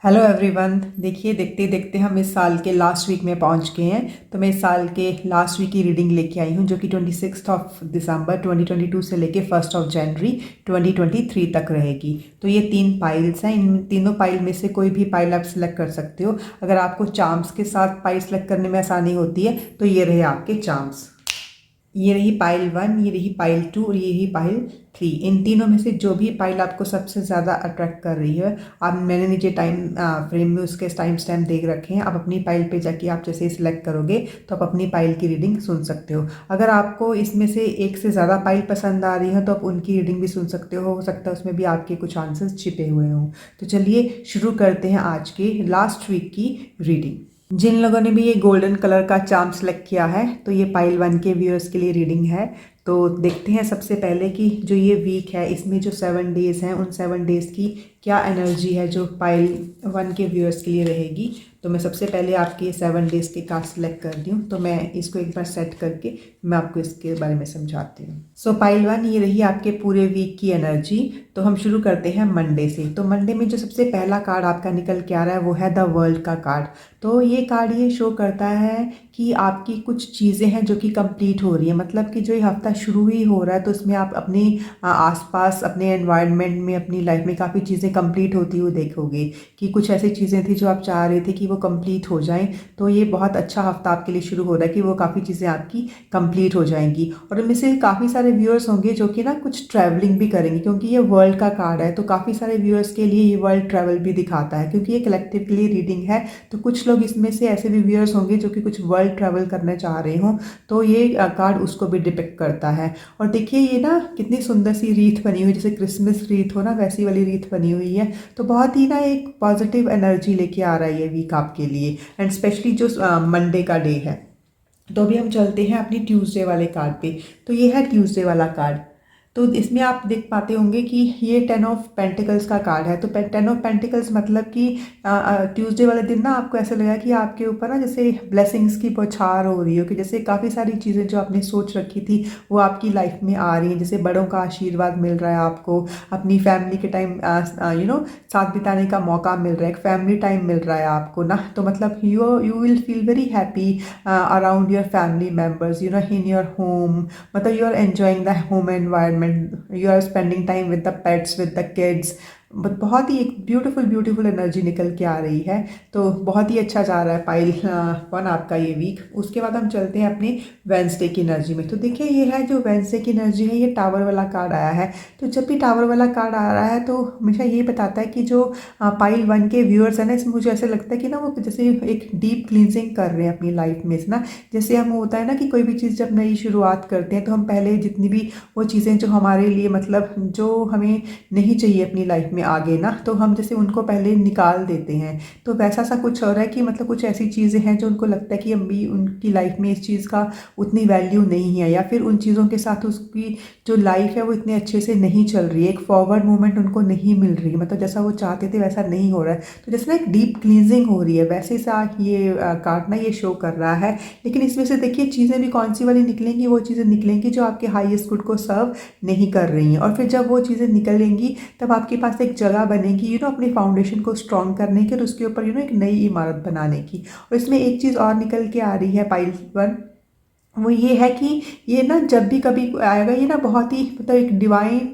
Hello everyone. देखिए, देखते देखते हम इस साल के लास्ट वीक में पहुंच गए हैं। तो मैं इस साल के लास्ट वीक की रीडिंग लेके आई हूं, जो कि 26 दिसंबर 2022 से लेके 1 जनवरी 2023 तक रहेगी। तो ये 3 पाइल्स हैं। इन तीनों पाइल में से कोई भी पाइल आप सिलेक्ट कर सकते हो। अगर आपको चार्म्स के साथ पाइल सेलेक्ट करने में आसानी होती है तो ये रहे आपके चार्म्स। ये रही पाइल 1, ये रही पाइल 2 और ये रही पाइल 3। इन तीनों में से जो भी पाइल आपको सबसे ज़्यादा अट्रैक्ट कर रही है, आप मैंने नीचे टाइम फ्रेम में उसके टाइम स्टैम्प देख रखे हैं। आप अपनी पाइल पे जाके आप जैसे ही सिलेक्ट करोगे तो आप अपनी पाइल की रीडिंग सुन सकते हो। अगर आपको इसमें से एक से ज़्यादा पाइल पसंद आ रही है तो आप उनकी रीडिंग भी सुन सकते हो सकता है उसमें भी आपके कुछ आंसर्स छिपे हुए हों। तो चलिए शुरू करते हैं आज के लास्ट वीक की रीडिंग। जिन लोगों ने भी ये गोल्डन कलर का चार्म सेलेक्ट किया है तो ये पाइल 1 के व्यूअर्स के लिए रीडिंग है। तो देखते हैं सबसे पहले कि जो ये वीक है इसमें जो 7 डेज़ हैं उन 7 डेज़ की क्या एनर्जी है जो पाइल 1 के व्यूअर्स के लिए रहेगी। तो मैं सबसे पहले आपके 7 डेज़ के कार्ड सेलेक्ट कर दी हूँ। तो मैं इसको एक बार सेट करके मैं आपको इसके बारे में समझाती हूँ। सो पाइल 1 ये रही आपके पूरे वीक की एनर्जी। तो हम शुरू करते हैं मंडे से। तो मंडे में जो सबसे पहला कार्ड आपका निकल के आ रहा है वो है द वर्ल्ड का कार्ड। तो ये कार्ड ये शो करता है कि आपकी कुछ चीज़ें हैं जो कि कंप्लीट हो रही है। मतलब कि जो ये हफ्ता शुरू ही हो रहा है तो उसमें आप अपने आसपास अपने एनवायरनमेंट में अपनी लाइफ में काफ़ी चीज़ें कंप्लीट होती हुई देखोगे कि कुछ ऐसी चीज़ें थी जो आप चाह रहे थे कि वो कंप्लीट हो जाएं। तो ये बहुत अच्छा हफ्ता आपके लिए शुरू हो रहा है कि वो काफ़ी चीज़ें आपकी कंप्लीट हो जाएंगी। और इनमें से काफ़ी सारे व्यूअर्स होंगे जो कि ना कुछ ट्रैवलिंग भी करेंगे, क्योंकि ये वर्ल्ड का कार्ड है। तो काफ़ी सारे व्यूअर्स के लिए ये वर्ल्ड ट्रैवल भी दिखाता है, क्योंकि ये कलेक्टिव के लिए रीडिंग है। तो कुछ लोग इसमें से ऐसे भी व्यूअर्स होंगे जो कि कुछ वर्ल्ड ट्रैवल करना चाह रहे हों। तो ये कार्ड उसको भी डिपिक्ट करता है। और देखिए ये ना कितनी सुंदर सी रीत बनी हुई, जैसे क्रिसमस रीत हो ना वैसी वाली रीत बनी हुई है। तो बहुत ही ना एक पॉजिटिव एनर्जी लेके आ रहा है ये वीक आपके लिए, एंड स्पेशली जो मंडे का डे है। तो अभी हम चलते हैं अपनी ट्यूसडे वाले कार्ड पे। तो ये है ट्यूसडे वाला कार्ड। तो इसमें आप देख पाते होंगे कि ये 10 ऑफ पेंटिकल्स का कार्ड है। तो 10 ऑफ पेंटिकल्स मतलब कि ट्यूसडे वाले दिन ना आपको ऐसा लगा कि आपके ऊपर ना जैसे ब्लेसिंग्स की बौछार हो रही हो, कि जैसे काफ़ी सारी चीज़ें जो आपने सोच रखी थी वो आपकी लाइफ में आ रही हैं। जैसे बड़ों का आशीर्वाद मिल रहा है आपको, अपनी फैमिली के टाइम साथ बिताने का मौका मिल रहा है, एक फैमिली टाइम मिल रहा है आपको ना। तो मतलब you will feel very happy around your family members, in your home. मतलब you are enjoying the home environment, you are spending time with the pets with the kids. बहुत ही एक ब्यूटीफुल ब्यूटीफुल एनर्जी निकल के आ रही है। तो बहुत ही अच्छा जा रहा है पाइल 1 आपका ये वीक। उसके बाद हम चलते हैं अपनी वेंसडे की एनर्जी में। तो देखिए ये है जो वेंसडे की एनर्जी है, ये टावर वाला कार्ड आया है। तो जब भी टावर वाला कार्ड आ रहा है तो हमेशा ये बताता है कि जो पाइल 1 के व्यूअर्स हैं ना, इसमें मुझे ऐसा लगता है कि ना वो जैसे एक डीप क्लींजिंग कर रहे हैं अपनी लाइफ में से ना। जैसे हम होता है ना कि कोई भी चीज़ जब नई शुरुआत करते हैं तो हम पहले जितनी भी वो चीज़ें जो हमारे लिए मतलब जो हमें नहीं चाहिए अपनी लाइफ में आगे ना, तो हम जैसे उनको पहले निकाल देते हैं। तो वैसा सा कुछ हो रहा है कि मतलब कुछ ऐसी चीज़ें हैं जो उनको लगता है कि अभी उनकी लाइफ में इस चीज़ का उतनी वैल्यू नहीं है, या फिर उन चीज़ों के साथ उसकी जो लाइफ है वो इतने अच्छे से नहीं चल रही है, एक फॉरवर्ड मूवमेंट उनको नहीं मिल रही है। मतलब जैसा वो चाहते थे वैसा नहीं हो रहा है। तो जैसे ना एक डीप क्लींजिंग हो रही है, वैसे सा ये कार्ड ना ये शो कर रहा है। लेकिन इसमें से देखिए चीज़ें भी कौन सी वाली निकलेंगी, वो चीज़ें निकलेंगी जो आपके हाईएस्ट गुड को सर्व नहीं कर रही हैं। और फिर जब वो चीज़ें निकलेंगी तब आपके पास एक जगह बनेगी अपनी फाउंडेशन को स्ट्रॉन्ग करने की और उसके ऊपर एक नई इमारत बनाने की। और इसमें एक चीज़ और निकल के आ रही है पाइल 1, वो ये है कि ये ना जब भी कभी आएगा ये ना बहुत ही मतलब एक डिवाइन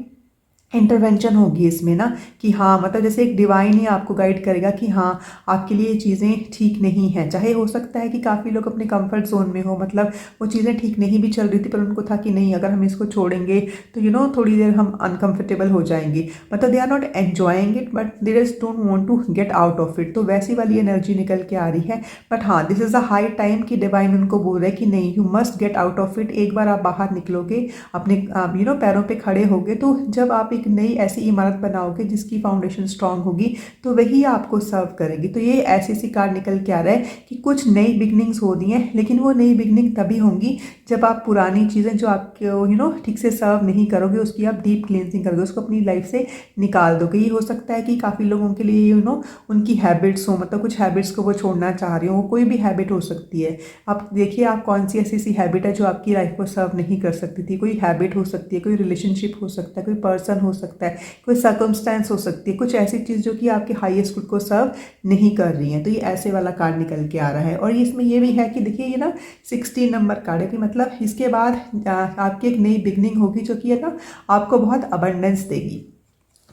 इंटरवेंशन होगी इसमें ना, कि हाँ मतलब जैसे एक डिवाइन ही आपको गाइड करेगा कि हाँ आपके लिए ये चीज़ें ठीक नहीं हैं। चाहे हो सकता है कि काफ़ी लोग अपने कंफर्ट जोन में हो, मतलब वो चीज़ें ठीक नहीं भी चल रही थी पर उनको था कि नहीं अगर हम इसको छोड़ेंगे तो थोड़ी देर हम अनकंफर्टेबल हो जाएंगे। मतलब they are not enjoying it but they just don't want to get out of it. तो वैसी वाली एनर्जी निकल के आ रही है। बट हाँ this is a high time कि डिवाइन उनको बोल रहा है कि नहीं you must get out of it. एक बार आप बाहर निकलोगे अपने पैरों पे खड़े होगे, तो जब आप एक नई ऐसी इमारत बनाओगे जिसकी फाउंडेशन स्ट्रांग होगी तो वही आपको सर्व करेगी। तो ये ऐसी सी कार्ड निकल के आ रहा है कि कुछ नई बिगनिंग्स हो रही हैं, लेकिन वो नई बिगनिंग तभी होंगी जब आप पुरानी चीज़ें जो आपको ठीक से सर्व नहीं करोगे उसकी आप डीप क्लींजिंग करोगे, उसको अपनी लाइफ से निकाल दोगे। ये हो सकता है कि काफ़ी लोगों के लिए उनकी हैबिट्स हो, मतलब कुछ हैबिट्स को वो छोड़ना चाह रहे हो, कोई भी हैबिट हो सकती है। आप देखिए आप कौन सी ऐसी सी हैबिट है जो आपकी लाइफ को सर्व नहीं कर सकती थी। कोई हैबिट हो सकती है, कोई रिलेशनशिप हो सकता है, कोई पर्सन हो सकता है, कोई सर्कमस्टेंस हो सकती है, कुछ ऐसी चीज़ जो कि आपके हाईएस्ट गुड को सर्व नहीं कर रही है। तो ये ऐसे वाला कार्ड निकल के आ रहा है। और इसमें ये भी है कि देखिए ये ना 16 नंबर कार्ड है कि मतलब इसके बाद आपकी एक नई बिगनिंग होगी जो कि है ना आपको बहुत अबंडेंस देगी।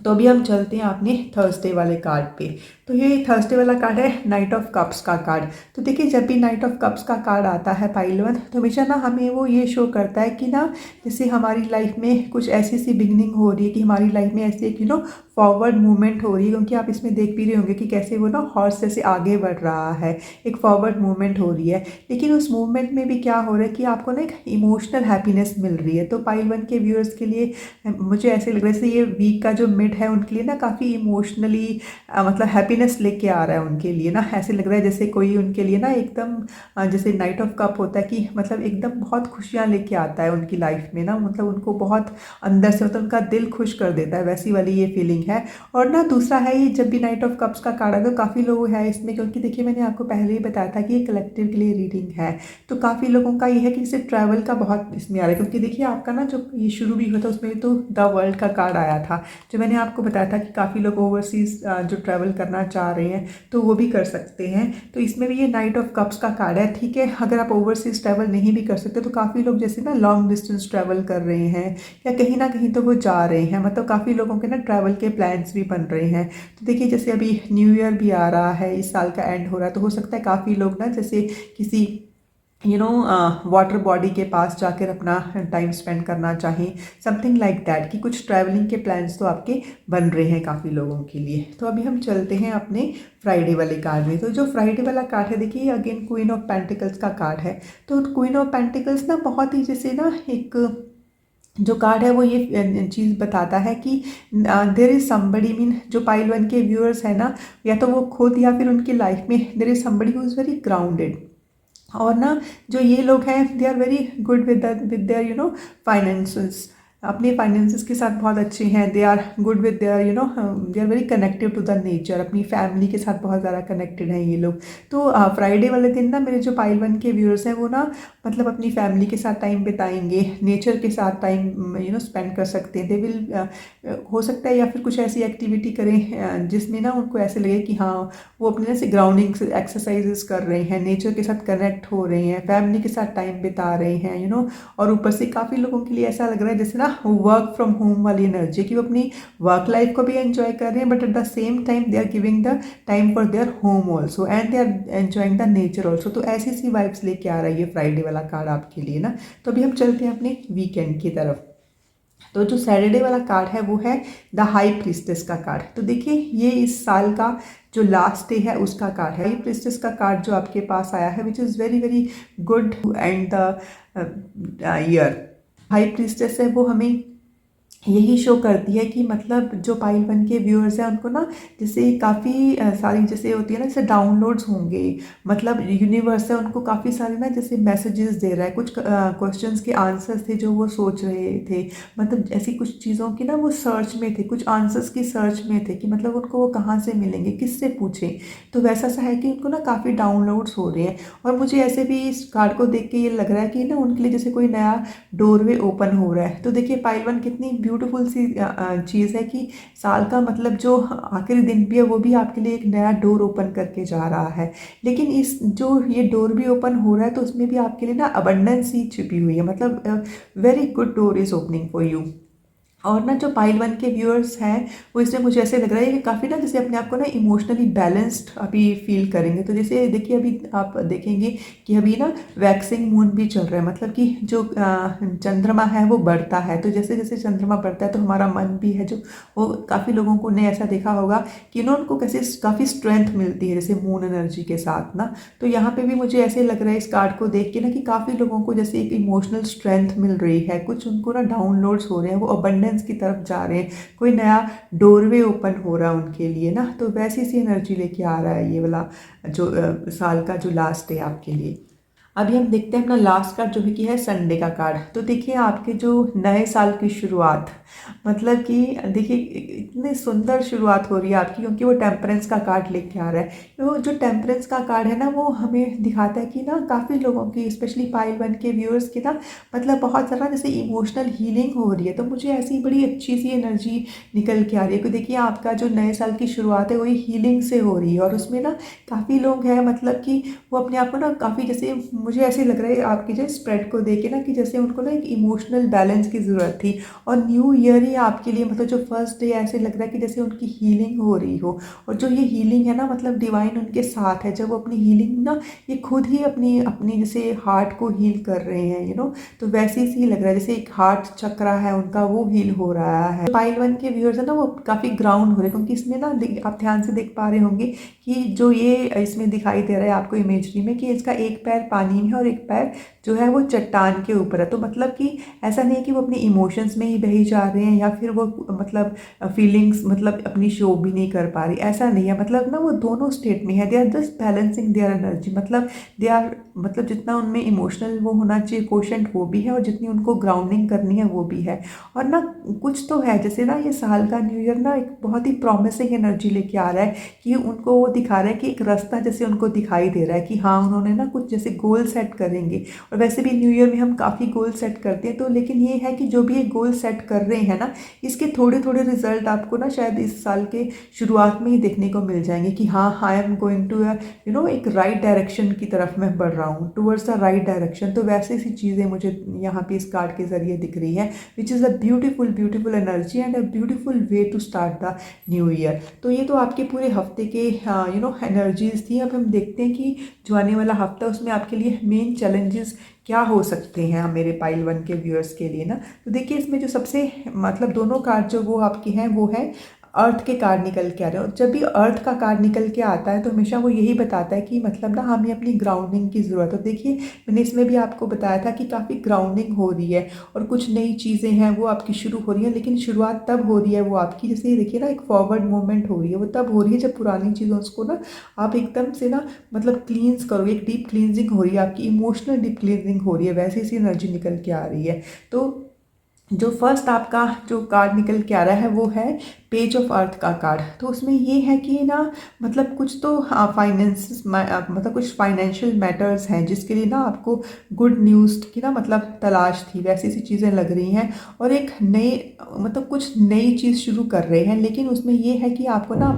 तो अभी हम चलते हैं अपने थर्सडे वाले कार्ड पे। तो ये थर्सडे वाला कार्ड है नाइट ऑफ कप्स का कार्ड। तो देखिए जब भी नाइट ऑफ कप्स का कार्ड आता है पाइल वन, तो हमेशा ना हमें वो ये शो करता है कि ना जैसे हमारी लाइफ में कुछ ऐसी सी बिगनिंग हो रही है कि हमारी लाइफ में ऐसी एक फॉरवर्ड मूवमेंट हो रही है। क्योंकि आप इसमें देख भी रहे होंगे कि कैसे वो ना हॉर्स जैसे आगे बढ़ रहा है, एक फॉरवर्ड मूवमेंट हो रही है। लेकिन उस मूवमेंट में भी क्या हो रहा है कि आपको ना एक इमोशनल हैप्पीनेस मिल रही है। तो पाइल वन के व्यूअर्स के लिए मुझे ऐसे लग रहा है जैसे ये वीक का जो मिड है उनके लिए ना काफ़ी इमोशनली मतलब हैप्पीनेस लेके आ रहा है उनके लिए ना। ऐसे लग रहा है जैसे कोई उनके लिए ना एकदम जैसे नाइट ऑफ कप होता है कि मतलब एकदम बहुत खुशियाँ लेके आता है उनकी लाइफ में ना, मतलब उनको बहुत अंदर से मतलब उनका दिल खुश कर देता है, वैसी वाली ये फीलिंग है। और ना दूसरा है ये जब भी नाइट ऑफ कप्स का कार्ड है तो काफ़ी लोग है इसमें, क्योंकि देखिए मैंने आपको पहले ही बताया था कि ये कलेक्टिव के लिए रीडिंग है। तो काफ़ी लोगों का ये है कि इसे ट्रैवल का बहुत इसमें आ रहा है। क्योंकि देखिए आपका ना जो ये शुरू भी हुआ था उसमें तो द वर्ल्ड का कार्ड आया था, जो मैंने आपको बताया था कि काफ़ी लोग ओवरसीज़ जो ट्रैवल करना चाह रहे हैं तो वो भी कर सकते हैं। तो इसमें भी ये नाइट ऑफ कप्स का कार्ड है। ठीक है, अगर आप ओवरसीज़ ट्रैवल नहीं भी कर सकते तो काफ़ी लोग जैसे ना लॉन्ग डिस्टेंस ट्रैवल कर रहे हैं या कहीं ना कहीं तो वो जा रहे हैं, मतलब काफ़ी लोगों के ना ट्रैवल के प्लान्स भी बन रहे हैं। तो देखिए जैसे अभी न्यू ईयर भी आ रहा है, इस साल का एंड हो रहा है, तो हो सकता है काफ़ी लोग ना जैसे किसी वाटर बॉडी के पास जाकर अपना टाइम स्पेंड करना चाहें, समथिंग लाइक दैट, कि कुछ ट्रैवलिंग के प्लान्स तो आपके बन रहे हैं काफ़ी लोगों के लिए। तो अभी हम चलते हैं अपने फ्राइडे वाले कार्ड में। तो जो फ्राइडे वाला कार्ड है देखिए अगेन क्वीन ऑफ पेंटिकल्स का कार्ड है। तो क्वीन ऑफ पेंटिकल्स ना बहुत ही जैसे ना एक जो कार्ड है वो ये चीज़ बताता है कि देयर इज़ समबडी, मीन जो पाइल वन के व्यूअर्स है ना, या तो वो खुद या फिर उनकी लाइफ में there is somebody who is very grounded. और ना जो ये लोग हैं they are very good with their finances, अपने फाइनेंसेस के साथ बहुत अच्छे हैं। They are good with their they are very connected to the nature, अपनी फैमिली के साथ बहुत ज़्यादा कनेक्टेड हैं ये लोग। तो फ्राइडे वाले दिन ना मेरे जो पाइल वन के व्यूअर्स हैं वो ना मतलब अपनी फैमिली के साथ टाइम बिताएंगे, नेचर के साथ टाइम स्पेंड कर सकते हैं। दे विल हो सकता है या फिर कुछ ऐसी एक्टिविटी करें जिसमें ना उनको ऐसे लगे कि हाँ वो अपने से ग्राउंडिंग एक्सरसाइजेस कर रहे हैं, नेचर के साथ कनेक्ट हो रहे हैं, फैमिली के साथ टाइम बिता रहे हैं और ऊपर से काफ़ी लोगों के लिए ऐसा लग रहा है जैसे ना वर्क फ्रॉम होम वाली एनर्जी, कि वो अपनी वर्क लाइफ को भी एंजॉय कर रहे हैं but at the same time they are giving the time for their home also and they are enjoying the nature also. तो ऐसी सी वाइब्स लेके आ रहा है ये फ्राइडे वाला कार्ड आपके लिए ना। तो अभी हम चलते हैं अपने वीकेंड की तरफ। तो जो सैटरडे वाला कार्ड है वो है द हाई प्रीस्टेस का कार्ड। तो देखिए ये इस साल का जो लास्ट डे है उसका कार्ड है। हाई प्रीस्टेस का कार्ड जो आपके पास आया है which is very very good and the year. High priestess है वो हमें यही शो करती है कि मतलब जो पाइल वन के व्यूअर्स हैं उनको ना जैसे काफ़ी सारी जैसे होती है ना जैसे डाउनलोड्स होंगे, मतलब यूनिवर्स है उनको काफ़ी सारे ना जैसे मैसेजेस दे रहा है। कुछ क्वेश्चंस के आंसर्स थे जो वो सोच रहे थे, मतलब ऐसी कुछ चीज़ों की ना वो सर्च में थे, कुछ आंसर्स की सर्च में थे कि मतलब उनको वो कहाँ से मिलेंगे, किससे पूछें। तो वैसा सा है कि उनको ना काफ़ी डाउनलोड्स हो रहे हैं। और मुझे ऐसे भी इस कार्ड को देख के ये लग रहा है कि ना उनके लिए जैसे कोई नया डोरवे ओपन हो रहा है। तो देखिए पाइल वन कितनी ब्यूटीफुल सी चीज़ है कि साल का मतलब जो आखिरी दिन भी है वो भी आपके लिए एक नया डोर ओपन करके जा रहा है। लेकिन इस जो ये डोर भी ओपन हो रहा है तो उसमें भी आपके लिए ना अबंडेंस ही छिपी हुई है, मतलब very good door is opening for you. और ना जो पाइल वन के व्यूअर्स हैं वो इसमें मुझे ऐसे लग रहा है कि काफ़ी ना जैसे अपने आप को ना इमोशनली बैलेंस्ड अभी फील करेंगे। तो जैसे देखिए अभी आप देखेंगे कि अभी ना वैक्सिंग मून भी चल रहा है, मतलब कि जो चंद्रमा है वो बढ़ता है। तो जैसे जैसे चंद्रमा बढ़ता है तो हमारा मन भी है जो वो काफ़ी लोगों को ने ऐसा देखा होगा कि ना उनको कैसे काफ़ी स्ट्रेंथ मिलती है जैसे मून एनर्जी के साथ ना। तो यहाँ पे भी मुझे ऐसे लग रहा है इस कार्ड को देख के ना कि काफ़ी लोगों को जैसे एक इमोशनल स्ट्रेंथ मिल रही है, कुछ उनको ना डाउनलोड्स हो रहे हैं, वो अबंडेंस की तरफ जा रहे हैं, कोई नया डोरवे ओपन हो रहा है उनके लिए ना। तो वैसी सी एनर्जी लेके आ रहा है ये वाला जो साल का जो लास्ट है आपके लिए। अभी हम देखते हैं अपना लास्ट कार्ड जो है कि है संडे का कार्ड। तो देखिए आपके जो नए साल की शुरुआत, मतलब कि देखिए इतनी सुंदर शुरुआत हो रही है आपकी, क्योंकि वो टेम्परेंस का कार्ड लेके आ रहा है। तो जो टेम्परेंस का कार्ड है ना, वो हमें दिखाता है कि ना काफ़ी लोगों की, स्पेशली पाइल वन के व्यूअर्स की ना, मतलब बहुत ज़्यादा जैसे इमोशनल हीलिंग हो रही है। तो मुझे ऐसी बड़ी अच्छी सी एनर्जी निकल के आ रही है कि देखिए आपका जो नए साल की शुरुआत है वही हीलिंग से हो रही है। और उसमें ना काफ़ी लोग हैं, मतलब कि वो अपने आप को ना काफ़ी, जैसे मुझे ऐसे लग रहा है आपकी जो स्प्रेड को देख के ना, कि जैसे उनको ना एक इमोशनल बैलेंस की ज़रूरत थी। और न्यू ईयर ही आपके लिए, मतलब जो फर्स्ट डे ऐसे लग रहा है कि जैसे उनकी हीलिंग हो रही हो। और जो ये हीलिंग है ना, मतलब डिवाइन उनके साथ है। जब वो अपनी हीलिंग ना, ये खुद ही अपनी अपनी जैसे हार्ट को हील कर रहे हैं, तो वैसे ही लग रहा है जैसे एक हार्ट चक्रा है उनका, वो हील हो रहा है। पाइल वन के व्यूअर्स है ना, वो काफ़ी ग्राउंड हो रहे हैं, क्योंकि इसमें ना आप ध्यान से देख पा रहे होंगे कि जो ये इसमें दिखाई दे रहा है आपको इमेजरी में, कि इसका एक पैर पानी में है और एक पैर जो है वो चट्टान के ऊपर है। तो मतलब कि ऐसा नहीं है कि वो अपने इमोशंस में ही बही जा रहे हैं, या फिर वो मतलब फीलिंग्स मतलब अपनी शो भी नहीं कर पा रही, ऐसा नहीं है। मतलब ना वो दोनों स्टेट में है, they are just balancing their energy. मतलब दे आर, मतलब जितना उनमें इमोशनल वो होना चाहिए कोशेंट, वो भी है, और जितनी उनको ग्राउंडिंग करनी है वो भी है। और ना कुछ तो है, जैसे ना ये साल का न्यू ईयर ना एक बहुत ही प्रॉमिसिंग एनर्जी लेके आ रहा है, कि उनको वो दिखा रहा है कि एक रास्ता जैसे उनको दिखाई दे रहा है, कि हाँ उन्होंने ना कुछ जैसे गोल सेट करेंगे। और वैसे भी न्यू ईयर में हम काफ़ी गोल सेट करते हैं, तो लेकिन ये है कि जो भी ये गोल सेट कर रहे हैं ना, इसके थोड़े थोड़े रिजल्ट आपको ना शायद इस साल के शुरुआत में ही देखने को मिल जाएंगे, कि हाँ आई एम गोइंग टू एक राइट डायरेक्शन की तरफ मैं बढ़ रहा हूँ, टूवर्ड्स द राइट डायरेक्शन। तो वैसे सी चीज़ें मुझे यहाँ पे इस कार्ड के जरिए दिख रही है, which is a beautiful beautiful energy and a beautiful way to start the new year. तो ये तो आपके पूरे हफ्ते के एनर्जीज थी। अब हम देखते हैं कि जो आने वाला हफ्ता, उसमें आपके लिए मेन चैलेंजेस क्या हो सकते हैं मेरे पाइल वन के व्यूअर्स के लिए ना। तो देखिए इसमें जो सबसे, मतलब दोनों कार्ड जो वो आपके हैं, वो है अर्थ के कार्ड निकल के आ रहे हो। जब भी अर्थ का कार्ड निकल के आता है तो हमेशा वो यही बताता है कि मतलब ना हमें अपनी ग्राउंडिंग की ज़रूरत है। देखिए मैंने इसमें भी आपको बताया था कि काफ़ी ग्राउंडिंग हो रही है, और कुछ नई चीज़ें हैं वो आपकी शुरू हो रही हैं। लेकिन शुरुआत तब हो रही है वो आपकी, जैसे देखिए ना एक फॉरवर्ड मूवमेंट हो रही है, वो तब हो रही है जब पुरानी चीज़ों को ना आप एकदम से ना, मतलब क्लींस करो। एक डीप क्लींजिंग हो रही है आपकी, इमोशनल डीप क्लींजिंग हो रही है, वैसी सी एनर्जी निकल के आ रही है। तो जो फर्स्ट आपका जो कार्ड निकल के आ रहा है वो है पेज ऑफ अर्थ का कार्ड। तो उसमें ये है कि ना, मतलब कुछ तो फाइनेंस, मतलब कुछ फाइनेंशियल मैटर्स हैं जिसके लिए ना आपको गुड न्यूज़ की ना मतलब तलाश थी, वैसी सी चीज़ें लग रही हैं। और एक नई, मतलब कुछ नई चीज़ शुरू कर रहे हैं, लेकिन उसमें ये है कि आपको ना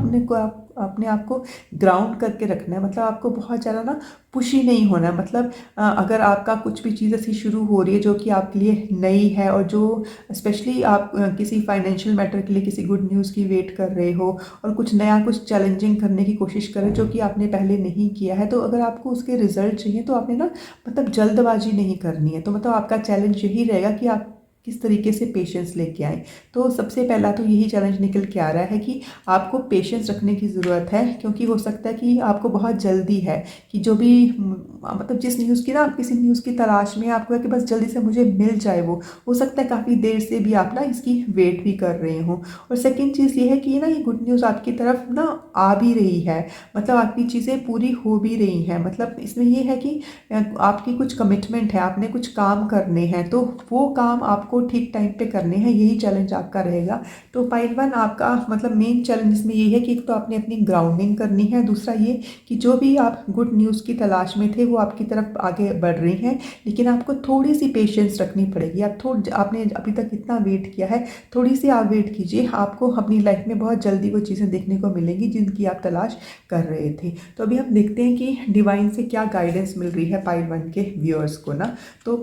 अपने आप को ग्राउंड करके रखना है। मतलब आपको बहुत ज़्यादा ना पुशी नहीं होना है। मतलब अगर आपका कुछ भी चीज़ ऐसी शुरू हो रही है जो कि आपके लिए नई है, और जो स्पेशली आप किसी फाइनेंशियल मैटर के लिए किसी गुड न्यूज़ की वेट कर रहे हो, और कुछ नया कुछ चैलेंजिंग करने की कोशिश करें जो कि आपने पहले नहीं किया है, तो अगर आपको उसके रिजल्ट चाहिए तो आपने ना मतलब जल्दबाजी नहीं करनी है। तो मतलब आपका चैलेंज यही रहेगा कि आप किस तरीके से पेशेंस लेके आए। तो सबसे पहला तो यही चैलेंज निकल के आ रहा है कि आपको पेशेंस रखने की ज़रूरत है, क्योंकि हो सकता है कि आपको बहुत जल्दी है, कि जो भी मतलब जिस न्यूज़ की ना आप किसी न्यूज़ की तलाश में, आपको है कि बस जल्दी से मुझे मिल जाए, वो हो सकता है काफ़ी देर से भी आप ना इसकी वेट भी कर रहे हो। और सेकेंड चीज़ ये है कि ना ये गुड न्यूज़ आपकी तरफ ना आ भी रही है, मतलब आपकी चीज़ें पूरी हो भी रही हैं। मतलब इसमें ये है कि आपकी कुछ कमिटमेंट है, आपने कुछ काम करने हैं, तो वो काम आपको ठीक टाइम पे करने हैं, यही चैलेंज आपका रहेगा। तो पाइल वन आपका मतलब मेन चैलेंज इसमें ये है कि एक तो आपने अपनी ग्राउंडिंग करनी है, दूसरा ये कि जो भी आप गुड न्यूज़ की तलाश में थे वो आपकी तरफ आगे बढ़ रही हैं, लेकिन आपको थोड़ी सी पेशेंस रखनी पड़ेगी। आपने अभी तक इतना वेट किया है, थोड़ी सी आप वेट कीजिए, आपको अपनी लाइफ में बहुत जल्दी वो चीज़ें देखने को मिलेंगी जिनकी आप तलाश कर रहे थे। तो अभी हम देखते हैं कि डिवाइन से क्या गाइडेंस मिल रही है पाइल वन के व्यूअर्स को ना। तो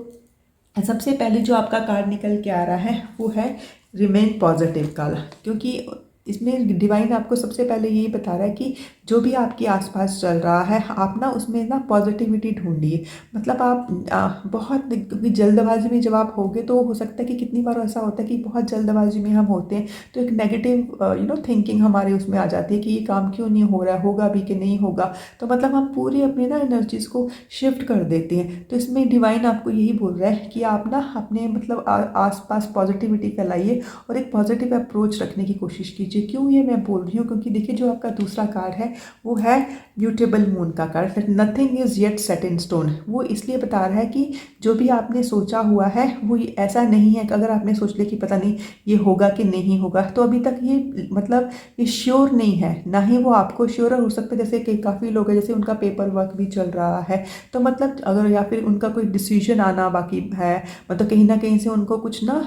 सबसे पहले जो आपका कार्ड निकल के आ रहा है वो है रिमेन पॉजिटिव का, क्योंकि इसमें डिवाइन आपको सबसे पहले यही बता रहा है कि जो भी आपके आसपास चल रहा है आप ना उसमें ना पॉजिटिविटी ढूंढिए। मतलब आप बहुत, क्योंकि जल्दबाजी में जब आप होगे तो हो सकता है कि कितनी बार ऐसा होता है कि बहुत जल्दबाजी में हम होते हैं, तो एक नेगेटिव थिंकिंग हमारे उसमें आ जाती है कि ये काम क्यों नहीं हो रहा है, होगा भी कि नहीं होगा। तो मतलब हम पूरी अपने ना एनर्जीज को शिफ्ट कर देते हैं। तो इसमें डिवाइन आपको यही बोल रहा है कि आप ना अपने मतलब आस पास पॉजिटिविटी फैलाइए, और एक पॉजिटिव अप्रोच रखने की कोशिश कीजिए लीजिए। क्यों ये मैं बोल रही हूँ, क्योंकि देखिए जो आपका दूसरा कार्ड है वो है म्यूटेबल मून का card, nothing is yet set in stone. वो इसलिए बता रहा है कि जो भी आपने सोचा हुआ है वो ऐसा नहीं है कि अगर आपने सोच लिया कि पता नहीं ये होगा कि नहीं होगा, तो अभी तक ये मतलब ये श्योर नहीं है, ना ही वो आपको श्योर हो सकता है। जैसे कि काफ़ी लोग हैं, जैसे उनका पेपर वर्क भी चल रहा है, तो मतलब अगर या फिर उनका कोई डिसीजन आना बाकी है, मतलब कहीं ना कहीं से उनको कुछ ना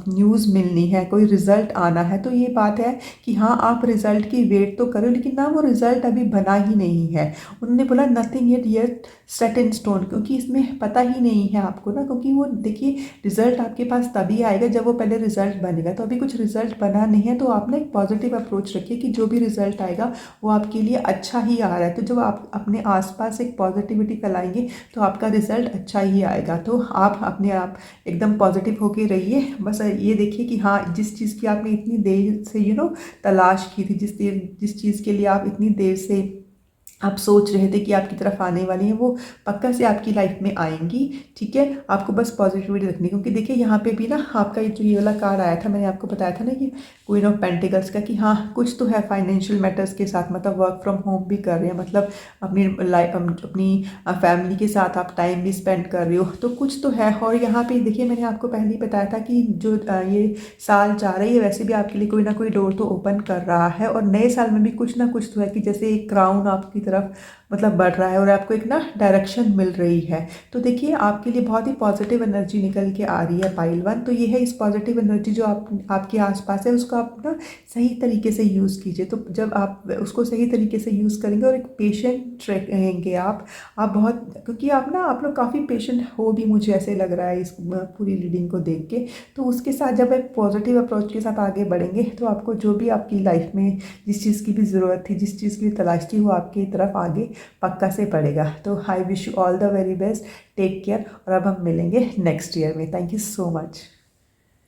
न्यूज़ मिलनी है, कोई रिजल्ट आना है, तो ये बात है कि हाँ आप रिजल्ट की वेट तो करो, लेकिन ना वो रिजल्ट अभी बना ही नहीं है। उन्होंने बोला nothing yet set in stone, क्योंकि इसमें पता ही नहीं है आपको ना, क्योंकि वो देखिए रिजल्ट आपके पास तभी आएगा जब वो पहले रिजल्ट बनेगा। तो अभी कुछ रिजल्ट बना नहीं है, तो आप ना एक पॉजिटिव अप्रोच रखिए कि जो भी रिजल्ट आएगा वो आपके लिए अच्छा ही आ रहा है। तो जब आप अपने आसपास एक पॉजिटिविटी फैलाएंगे तो आपका रिजल्ट अच्छा ही आएगा। तो आप अपने आप एकदम पॉजिटिव होके रहिए। बस ये देखिए कि हाँ जिस चीज़ की आपने इतनी देर से तलाश की थी, जिस चीज़ के लिए आप इतनी देर से आप सोच रहे थे कि आपकी तरफ आने वाली हैं, वो पक्का से आपकी लाइफ में आएंगी। ठीक है, आपको बस पॉजिटिविटी रखनी, क्योंकि देखिए यहाँ पे भी ना आपका ये वाला कार्ड आया था, मैंने आपको बताया था ना कि क्वीन ऑफ पेंटिकल्स का, कि हाँ कुछ तो है फाइनेंशियल मैटर्स के साथ, मतलब वर्क फ्रॉम होम भी कर रहे हैं, मतलब अपनी लाइफ अपनी फैमिली के साथ आप टाइम भी स्पेंड कर रहे हो, तो कुछ तो है। और यहाँ पे देखिए मैंने आपको पहले ही बताया था कि जो ये साल जा रही है वैसे भी आपके लिए कोई ना कोई डोर तो ओपन कर रहा है, और नए साल में भी कुछ ना कुछ तो है कि जैसे एक क्राउन आपकी तरफ मतलब बढ़ रहा है और आपको एक ना डायरेक्शन मिल रही है। तो देखिए आपके लिए बहुत ही पॉजिटिव एनर्जी निकल के आ रही है पाइल वन। तो ये है इस पॉजिटिव एनर्जी जो आपके आसपास है, उसको आप ना सही तरीके से यूज़ कीजिए। तो जब आप उसको सही तरीके से यूज़ करेंगे और एक पेशेंट रहेंगे आप बहुत, क्योंकि आप लोग काफ़ी पेशेंट हो भी, मुझे ऐसे लग रहा है इस पूरी रीडिंग को देख के। तो उसके साथ जब एक पॉजिटिव अप्रोच के साथ आगे बढ़ेंगे तो आपको जो भी आपकी लाइफ में जिस चीज़ की भी ज़रूरत थी, जिस चीज़ की तलाश थी, वो आपकी तरफ आगे पक्का से पड़ेगा। तो I wish you all the very best, take care, और अब हम मिलेंगे नेक्स्ट ईयर में। Thank you so much.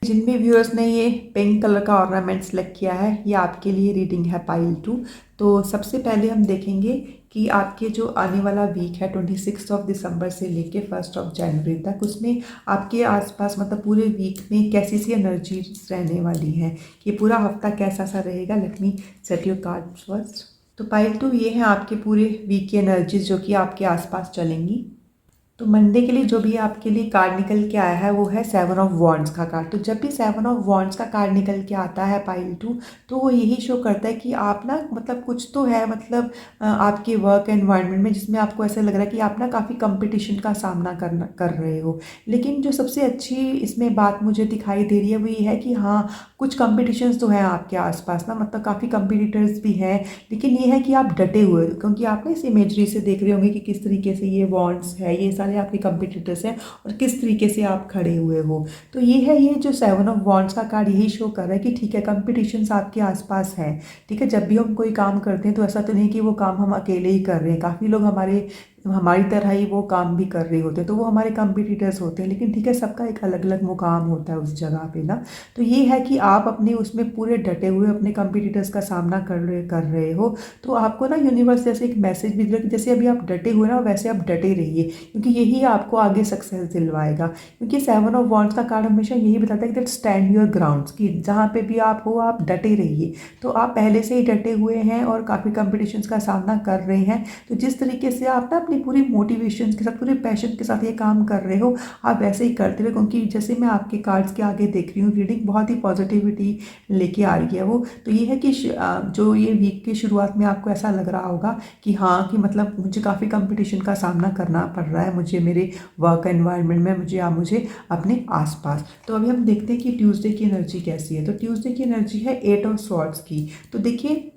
जिन भी व्यूअर्स ने ये पिंक कलर का ऑर्नामेंट सेलेक्ट किया है, ये आपके लिए रीडिंग है पाइल 2। तो सबसे पहले हम देखेंगे कि आपके जो आने वाला वीक है 26 ऑफ दिसंबर से लेके 1 ऑफ जनवरी तक, उसमें आपके आसपास मतलब पूरे वीक में कैसी सी एनर्जी रहने वाली है, ये पूरा हफ्ता कैसा सा रहेगा। Let me set your cards first. तो पाइल 2 ये है आपके पूरे वीक की एनर्जीज जो कि आपके आसपास चलेंगी। तो मंडे के लिए जो भी आपके लिए कार्ड निकल के आया है वो है 7 ऑफ वॉन्ड्स का कार्ड। तो जब भी 7 ऑफ वॉन्ड्स का कार्ड निकल के आता है पाइल 2, तो वो यही शो करता है कि आप ना मतलब कुछ तो है, मतलब आपके वर्क एनवायरनमेंट में जिसमें आपको ऐसा लग रहा है कि आप ना काफ़ी कंपटीशन का सामना कर रहे हो। लेकिन जो सबसे अच्छी इसमें बात मुझे दिखाई दे रही है वो ये है कि हाँ कुछ कंपटीशंस तो हैं आपके आसपास ना, मतलब काफ़ी कंपटीटर्स भी हैं, लेकिन ये है कि आप डटे हुए, क्योंकि आप ना इस इमेजरी से देख रहे होंगे कि किस तरीके से ये वॉन्ड्स है, ये सारे आपके कंपटीटर्स हैं और किस तरीके से आप खड़े हुए हो। तो ये है, ये जो 7 ऑफ वॉन्ड्स का कार्ड यही शो कर रहा है कि ठीक है कंपटीशंस आपके आसपास हैं। ठीक है, जब भी हम कोई काम करते हैं तो ऐसा तो नहीं कि वो काम हम अकेले ही कर रहे हैं, काफ़ी लोग हमारी तरह ही वो काम भी कर रहे होते हैं, तो वो हमारे कंपटीटर्स होते हैं। लेकिन ठीक है, सबका एक अलग अलग मुकाम होता है उस जगह पे ना। तो ये है कि आप अपने उसमें पूरे डटे हुए अपने कंपटीटर्स का सामना कर रहे हो। तो आपको ना यूनिवर्स जैसे एक मैसेज भी दे रहा है कि जैसे अभी आप डटे हुए ना वैसे आप डटे रहिए, क्योंकि यही आपको आगे सक्सेस दिलवाएगा। क्योंकि 7 ऑफ वॉन्ड्स का कार्ड हमेशा यही बताता है कि दैट स्टैंड योर ग्राउंड्स, की जहाँ पे भी आप हो आप डटे रहिए। तो आप पहले से ही डटे हुए हैं और काफ़ी कंपटीशंस का सामना कर रहे हैं। तो जिस तरीके से आप ना अपनी पूरी मोटिवेशन के साथ, पूरे पैशन के साथ ये काम कर रहे हो, आप वैसे ही करते रहे, क्योंकि जैसे मैं आपके कार्ड्स के आगे देख रही हूँ रीडिंग बहुत ही पॉजिटिविटी लेके आ रही है वो। तो ये है कि जो ये वीक की शुरुआत में आपको ऐसा लग रहा होगा कि हाँ कि मतलब मुझे काफ़ी कंपटीशन का सामना करना पड़ रहा है, मुझे मेरे वर्क एनवायरनमेंट में, मुझे अपने आसपास। तो अभी हम देखते हैं कि ट्यूसडे की एनर्जी कैसी है। तो ट्यूसडे की एनर्जी है 8 ऑफ स्वॉर्ड्स की। तो देखिए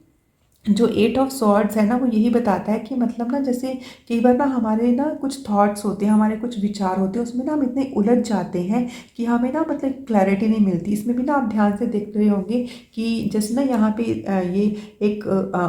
जो 8 ऑफ स्वॉर्ड्स है ना वो यही बताता है कि मतलब ना जैसे कई बार ना हमारे ना कुछ थॉट्स होते हैं, हमारे कुछ विचार होते हैं, उसमें ना हम इतने उलझ जाते हैं कि हमें ना मतलब क्लैरिटी नहीं मिलती। इसमें भी ना आप ध्यान से देख रहे होंगे कि जैसे ना यहाँ पे ये एक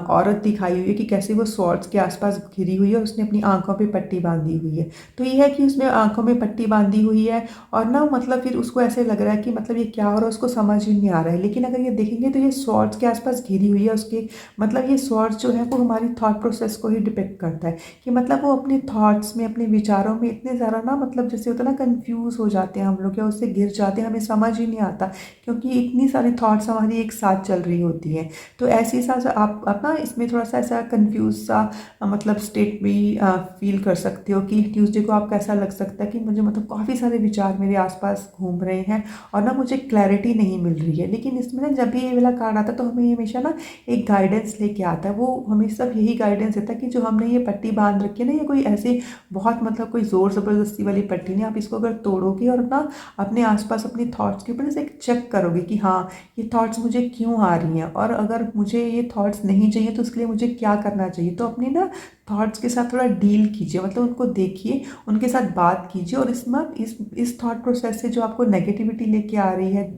औरत दिखाई हुई है कि कैसे वो स्वॉर्ड्स के आसपास घिरी हुई है, उसने अपनी आंखों पर पट्टी बांधी हुई है। तो ये है कि उसमें आंखों में पट्टी बांधी हुई है और ना मतलब फिर उसको ऐसे लग रहा है कि मतलब ये क्या हो रहा है, उसको समझ ही नहीं आ रहा है। लेकिन अगर ये देखेंगे तो ये स्वॉर्ड्स के आसपास घिरी हुई है, उसके मतलब मतलब ये स्वॉर्ड्स जो है वो हमारी थॉट प्रोसेस को ही डिपिक्ट करता है कि मतलब वो अपने थॉट्स में, अपने विचारों में इतने ज़्यादा ना, मतलब जैसे होता है ना, कंफ्यूज हो जाते हैं हम लोग या उससे घिर जाते हैं, हमें समझ ही नहीं आता क्योंकि इतनी सारी थॉट्स हमारी एक साथ चल रही होती हैं। तो ऐसे हिसाब से आप ना इसमें थोड़ा सा ऐसा कंफ्यूज सा मतलब स्टेट भी फील कर सकते हो कि ट्यूसडे को आपको ऐसा लग सकता है कि मुझे मतलब काफ़ी सारे विचार मेरे आसपास घूम रहे हैं और ना मुझे क्लैरिटी नहीं मिल रही है। लेकिन इसमें ना जब भी ये वाला कार्ड आता है तो हमें हमेशा ना एक गाइडेंस लेके आता है। वो हमें सब यही गाइडेंस देता है कि जो हमने ये पट्टी बांध रखी है ना, ये कोई ऐसे बहुत मतलब कोई ज़ोर ज़बरदस्ती वाली पट्टी नहीं। आप इसको अगर तोड़ोगे और ना अपने आसपास अपनी थॉट्स के ऊपर से एक चेक करोगे कि हाँ, ये थॉट्स मुझे क्यों आ रही हैं और अगर मुझे ये थॉट्स नहीं चाहिए तो उसके लिए मुझे क्या करना चाहिए। तो अपनी ना थॉट्स के साथ थोड़ा डील कीजिए, मतलब उनको देखिए, उनके साथ बात कीजिए और इसमें इस थॉट प्रोसेस से जो आपको नेगेटिविटी लेके आ रही है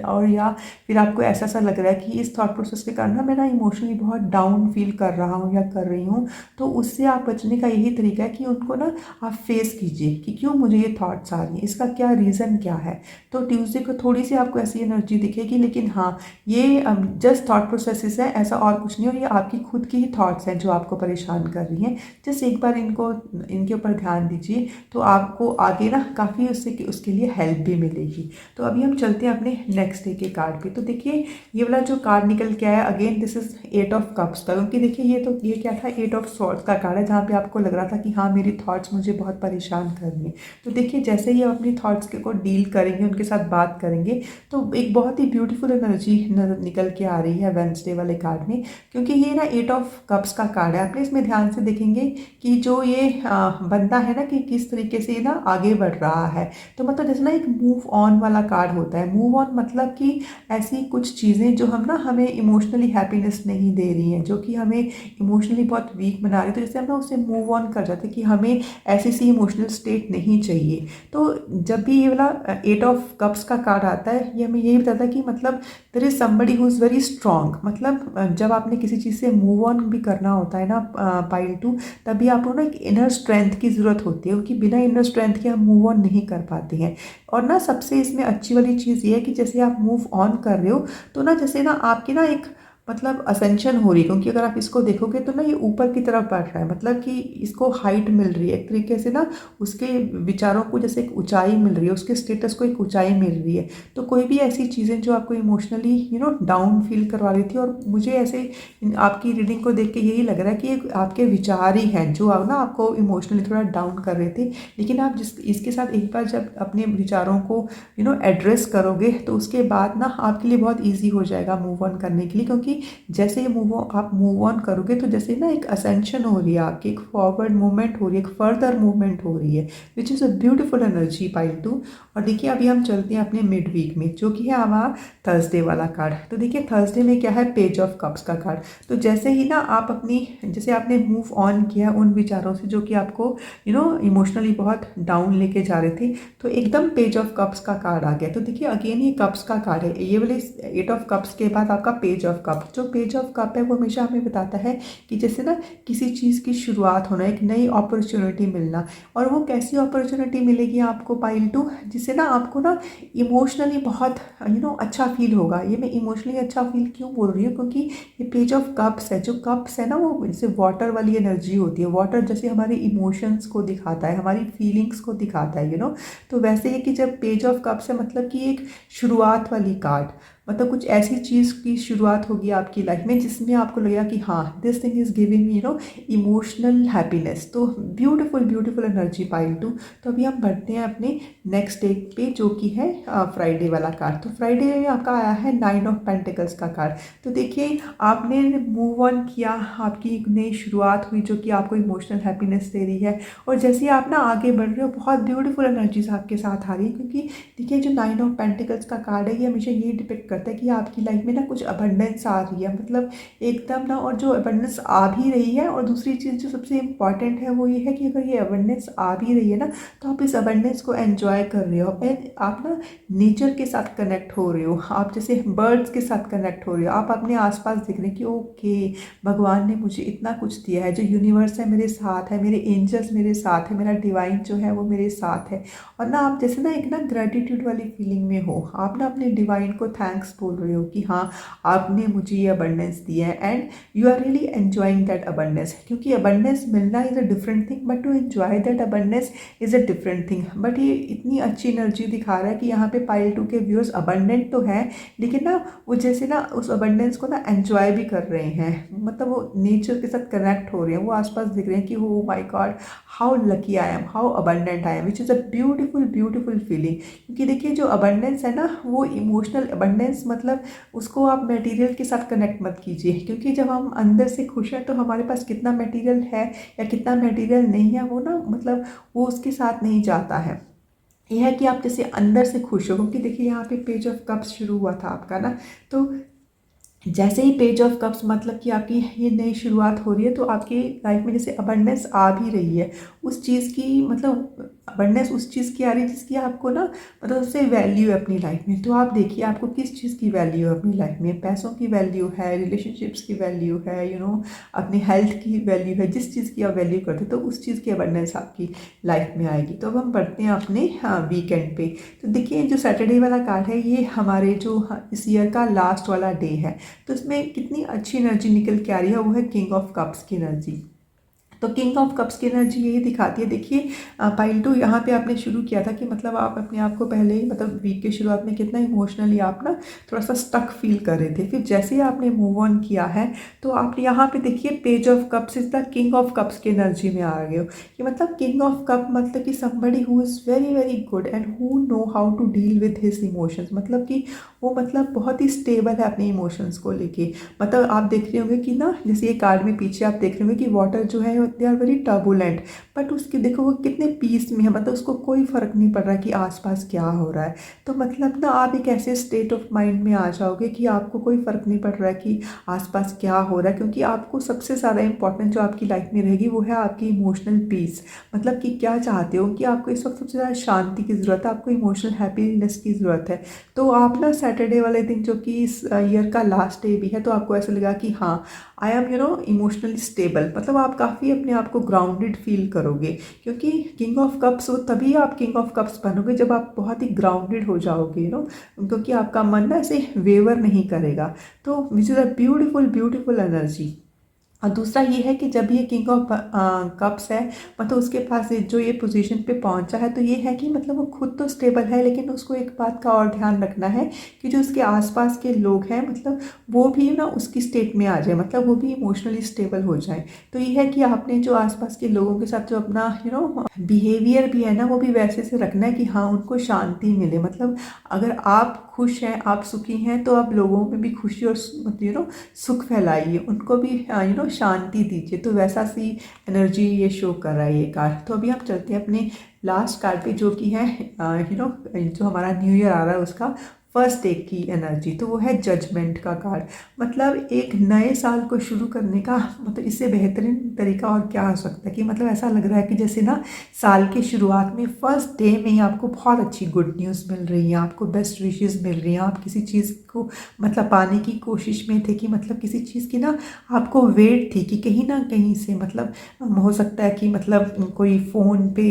और या फिर आपको ऐसा सा लग रहा है कि इस थॉट प्रोसेस के कारण ना मैं ना इमोशनली बहुत डाउन फील कर रहा हूँ या कर रही हूँ, तो उससे आप बचने का यही तरीका है कि उनको ना आप फेस कीजिए कि क्यों मुझे ये थॉट्स आ रही हैं, इसका क्या रीज़न क्या है। तो ट्यूसडे को थोड़ी सी आपको ऐसी एनर्जी दिखेगी, लेकिन हाँ, ये जस्ट थॉट प्रोसेसेस है, ऐसा और कुछ नहीं। और ये आपकी खुद की ही थॉट्स हैं जो आपको परेशान कर रही हैं। जस्ट एक बार इनके ऊपर ध्यान दीजिए तो आपको आगे ना काफ़ी उसके लिए हेल्प भी मिलेगी। तो अभी हम चलते हैं अपने नेक्स्ट डे के कार्ड पे। तो देखिए ये वाला जो कार्ड निकल के आया, again this is 8 of cups का, क्योंकि देखिए ये क्या था, 8 ऑफ स्वॉर्ड्स का कार्ड है, जहाँ पे आपको लग रहा था कि हाँ, मेरी थॉट्स मुझे बहुत परेशान कर रही हैं। तो देखिए जैसे ही आप अपनी थॉट्स को डील करेंगे, उनके साथ बात करेंगे, तो एक बहुत ही ब्यूटीफुल एनर्जी निकल के आ रही है वेडनेसडे वाले कार्ड में। क्योंकि ये ना 8 ऑफ कप्स का कार्ड है। आपने इसमें ध्यान से देखेंगे कि जो ये बंदा है ना, कि किस तरीके से ना आगे बढ़ रहा है। तो मतलब जैसे ना एक मूव ऑन वाला कार्ड होता है। मूव ऑन मतलब कि ऐसी कुछ चीज़ें जो हमें इमोशनली हैप्पीनेस नहीं दे रही हैं, जो कि हमें इमोशनली बहुत वीक बना रही है, तो जैसे हम ना उससे मूव ऑन कर जाते हैं कि हमें ऐसी सी इमोशनल स्टेट नहीं चाहिए। तो जब भी ये वाला 8 ऑफ कप्स का कार्ड आता है, ये हमें यही बताता है कि मतलब there is somebody who is very strong. मतलब जब आपने किसी चीज़ से मूव ऑन भी करना होता है ना पाइल टू, तभी आपको ना एक इनर स्ट्रेंथ की ज़रूरत होती है, क्योंकि बिना इनर स्ट्रेंथ के हम मूव ऑन नहीं कर पाते हैं। और ना सबसे इसमें अच्छी वाली चीज़ ये है कि जैसे आप मूव ऑन कर रहे हो तो ना जैसे ना आपकी ना एक मतलब असेंशन हो रही है, क्योंकि अगर आप इसको देखोगे तो ना ये ऊपर की तरफ बढ़ रहा है, मतलब कि इसको हाइट मिल रही है एक तरीके से ना, उसके विचारों को जैसे एक ऊंचाई मिल रही है, उसके स्टेटस को एक ऊंचाई मिल रही है। तो कोई भी ऐसी चीज़ें जो आपको इमोशनली डाउन फील करवा रही थी, और मुझे ऐसे आपकी रीडिंग को देख के यही लग रहा है कि आपके विचार ही हैं जो ना आपको इमोशनली थोड़ा डाउन कर रहे थे। लेकिन आप इसके साथ एक बार जब अपने विचारों को एड्रेस करोगे तो उसके बाद ना आपके लिए बहुत ईजी हो जाएगा मूव ऑन करने के लिए, क्योंकि जैसे ही आप मूव ऑन करोगे तो जैसे ना एक असेंशन हो रही है आपकी, एक फॉरवर्ड मूवमेंट हो रही है, एक फर्दर मूवमेंट हो रही है, which is a beautiful energy pile two. और देखिए अभी हम चलते हैं अपने मिड वीक में, जो कि है हमारा थर्सडे वाला कार्ड। तो देखिए थर्सडे में क्या है, पेज ऑफ कप्स का कार्ड। तो जैसे ही ना आप जैसे आपने मूव ऑन किया उन विचारों से जो कि आपको इमोशनली बहुत डाउन लेके जा रहे थे, तो एकदम पेज ऑफ कप्स का कार्ड आ गया। तो देखिए अगेन ये कप्स का कार्ड है, ये वाले 8 ऑफ कप्स के बाद आपका पेज ऑफ कप। जो पेज ऑफ कप है वो हमेशा हमें बताता है कि जैसे ना किसी चीज़ की शुरुआत होना, एक नई अपॉर्चुनिटी मिलना। और वो कैसी अपॉर्चुनिटी मिलेगी आपको पाइल टू, जिससे ना आपको ना इमोशनली बहुत अच्छा फील होगा। ये मैं इमोशनली अच्छा फील क्यों बोल रही हूँ, क्योंकि ये पेज ऑफ कप्स है। जो कप्स है ना, वो जैसे वाटर वाली एनर्जी होती है। वाटर जैसे हमारे इमोशंस को दिखाता है, हमारी फीलिंग्स को दिखाता है तो वैसे ही कि जब पेज ऑफ कप्स है मतलब कि एक शुरुआत वाली कार्ड, मतलब कुछ ऐसी चीज़ की शुरुआत होगी आपकी लाइफ में जिसमें आपको लगेगा कि हाँ, this thing is giving me emotional happiness. तो beautiful beautiful energy pile too. तो अभी हम बढ़ते हैं अपने नेक्स्ट डे पे, जो कि है फ्राइडे वाला कार्ड। तो फ्राइडे में आपका आया है 9 ऑफ पेंटिकल्स का कार्ड। तो देखिए आपने मूव ऑन किया, आपकी एक नई शुरुआत हुई जो कि आपको इमोशनल हैप्पीनेस दे रही है। और जैसे ही आप ना आगे बढ़ रहे हो, बहुत ब्यूटीफुल एनर्जीज आपके साथ आ रही है, क्योंकि देखिए जो 9 ऑफ पेंटिकल्स का कार्ड है ये हमेशा ये डिपेक्ट करता है कि आपकी लाइफ में ना कुछ अबंडेंस आ रही है, मतलब एकदम ना। और जो अबंडेंस आ भी रही है, और दूसरी चीज़ जो सबसे इम्पॉर्टेंट है वो ये है कि अगर ये अबंडेंस आ भी रही है ना, तो आप इस अबंडेंस को एंजॉय कर रहे हो। आप ना नेचर के साथ कनेक्ट हो रहे हो, आप जैसे बर्ड्स के साथ कनेक्ट हो रहे हो, आप अपने आसपास देख रहे हैं कि ओके, भगवान ने मुझे इतना कुछ दिया है, जो यूनिवर्स है मेरे साथ है, मेरे एंजल्स मेरे साथ है, मेरा डिवाइन जो है वो मेरे साथ है। और ना आप जैसे ना एक ना ग्रेटिट्यूड वाली फीलिंग में हो, आप ना अपने डिवाइन को थैंक्स थैंक्स बोल रहे हो कि हाँ आपने मुझे ये अबंडेंस दिया है and you are really enjoying that abundance. क्योंकि अबंडेंस मिलना is a different thing but to enjoy that abundance is a different thing. But ये इतनी अच्छी एनर्जी दिखा रहा है कि यहाँ पे पाइल 2 के व्यूअर्स अबंडेंट तो है लेकिन ना वो जैसे ना उस अबंडेंस को ना एन्जॉय भी कर रहे हैं, मतलब वो नेचर के साथ कनेक्ट हो रहे हैं, वो आसपास दिख रहे हैं कि हो my God how lucky I am, how abundant I am, which is a beautiful beautiful feeling. क्योंकि देखिए जो अबंडेंस है ना वो इमोशनल अबंडेंस, मतलब उसको आप मटेरियल के साथ कनेक्ट मत कीजिए। क्योंकि जब हम अंदर से खुश हैं तो हमारे पास कितना मटेरियल है या कितना मटेरियल नहीं है वो ना मतलब वो उसके साथ नहीं जाता है। यह है कि आप जैसे अंदर से खुश हो। क्योंकि देखिए यहाँ पे पेज ऑफ कप्स शुरू हुआ था आपका ना, तो जैसे ही पेज ऑफ कप्स मतलब कि आपकी ये नई शुरुआत हो रही है तो आपकी लाइफ में जैसे अबंडेंस आ भी रही है उस चीज़ की, मतलब अबंडेंस उस चीज़ की आ रही है जिसकी आपको ना मतलब उससे वैल्यू है अपनी लाइफ में। तो आप देखिए आपको किस चीज़ की वैल्यू है अपनी लाइफ में, पैसों की वैल्यू है, रिलेशनशिप्स की वैल्यू है, अपनी हेल्थ की वैल्यू है, जिस चीज़ की आप वैल्यू करते हो तो उस चीज़ की अबंडेंस आपकी लाइफ में आएगी। तो अब हम बढ़ते हैं अपने वीकेंड पे। तो देखिए जो सैटरडे वाला कार्ड है ये हमारे जो इस ईयर का लास्ट वाला डे है, तो इसमें कितनी अच्छी एनर्जी निकल के आ रही है, वो है किंग ऑफ कप्स की एनर्जी। तो किंग ऑफ कप्स की एनर्जी यही दिखाती है। देखिए पाइल 2 यहाँ पे आपने शुरू किया था कि मतलब आप अपने आप को पहले ही मतलब वीक के शुरुआत में कितना इमोशनली आप ना थोड़ा सा स्टक फील कर रहे थे, फिर जैसे ही आपने मूव ऑन किया है तो आप यहाँ पे देखिए page of cups is the king of cups की एनर्जी में आ गए हो। कि मतलब किंग ऑफ कप मतलब कि somebody who is very very good and who know how to deal with his emotions, मतलब कि वो मतलब बहुत ही स्टेबल है अपने इमोशंस को लेके। मतलब आप देख रहे होंगे कि ना जैसे ये कार्ड में पीछे आप देख रहे होंगे कि वाटर जो है they are very turbulent, but उसके देखो वो कितने पीस में है, मतलब उसको कोई फ़र्क नहीं पड़ रहा कि आसपास क्या हो रहा है। तो मतलब ना आप एक ऐसे स्टेट ऑफ माइंड में आ जाओगे कि आपको कोई फ़र्क नहीं पड़ रहा है कि आसपास क्या हो रहा है। क्योंकि आपको सबसे ज़्यादा इंपॉर्टेंट जो आपकी लाइफ में रहेगी वो है आपकी इमोशनल पीस। मतलब कि क्या चाहते हो कि आपको इस वक्त सबसे ज़्यादा शांति की ज़रूरत है, आपको इमोशनल हैप्पीनेस की ज़रूरत है। तो आप ना सैटरडे वाले दिन जो कि इस ईयर का लास्ट डे भी है तो आपको ऐसा लगा कि हाँ आई एम इमोशनली स्टेबल, मतलब आप काफ़ी अपने आप को ग्राउंडेड फील करोगे। क्योंकि किंग ऑफ कप्स हो तभी आप किंग ऑफ कप्स बनोगे जब आप बहुत ही ग्राउंडेड हो जाओगे क्योंकि आपका मन ना ऐसे वेवर नहीं करेगा। तो विच is a beautiful beautiful energy. और दूसरा ये है कि जब ये किंग ऑफ कप्स है मतलब उसके पास जो ये पोजीशन पे पहुंचा है तो ये है कि मतलब वो खुद तो स्टेबल है लेकिन उसको एक बात का और ध्यान रखना है कि जो उसके आसपास के लोग हैं मतलब वो भी ना उसकी स्टेट में आ जाए, मतलब वो भी इमोशनली स्टेबल हो जाए। तो ये है कि आपने जो आसपास के लोगों के साथ जो अपना बिहेवियर भी है ना वो भी वैसे से रखना है कि हाँ उनको शांति मिले। मतलब अगर आप खुश हैं, आप सुखी हैं तो आप लोगों में भी खुशी और सुख फैलाइए, उनको भी शांति दीजिए। तो वैसा सी एनर्जी ये शो कर रहा है ये कार्ड। तो अभी हम चलते हैं अपने लास्ट कार्ड पे जो कि है जो हमारा न्यू ईयर आ रहा है उसका फर्स्ट डे की एनर्जी। तो वो है जजमेंट का कार्ड। मतलब एक नए साल को शुरू करने का मतलब इससे बेहतरीन तरीका और क्या हो सकता है कि मतलब ऐसा लग रहा है कि जैसे ना साल की शुरुआत में फर्स्ट डे में ही आपको बहुत अच्छी गुड न्यूज़ मिल रही है, आपको बेस्ट विशेस मिल रही हैं, आप किसी चीज़ को मतलब पाने की कोशिश में थे कि मतलब किसी चीज़ की ना आपको वेट थी कि कहीं ना कहीं से मतलब हो सकता है कि मतलब कोई फ़ोन पे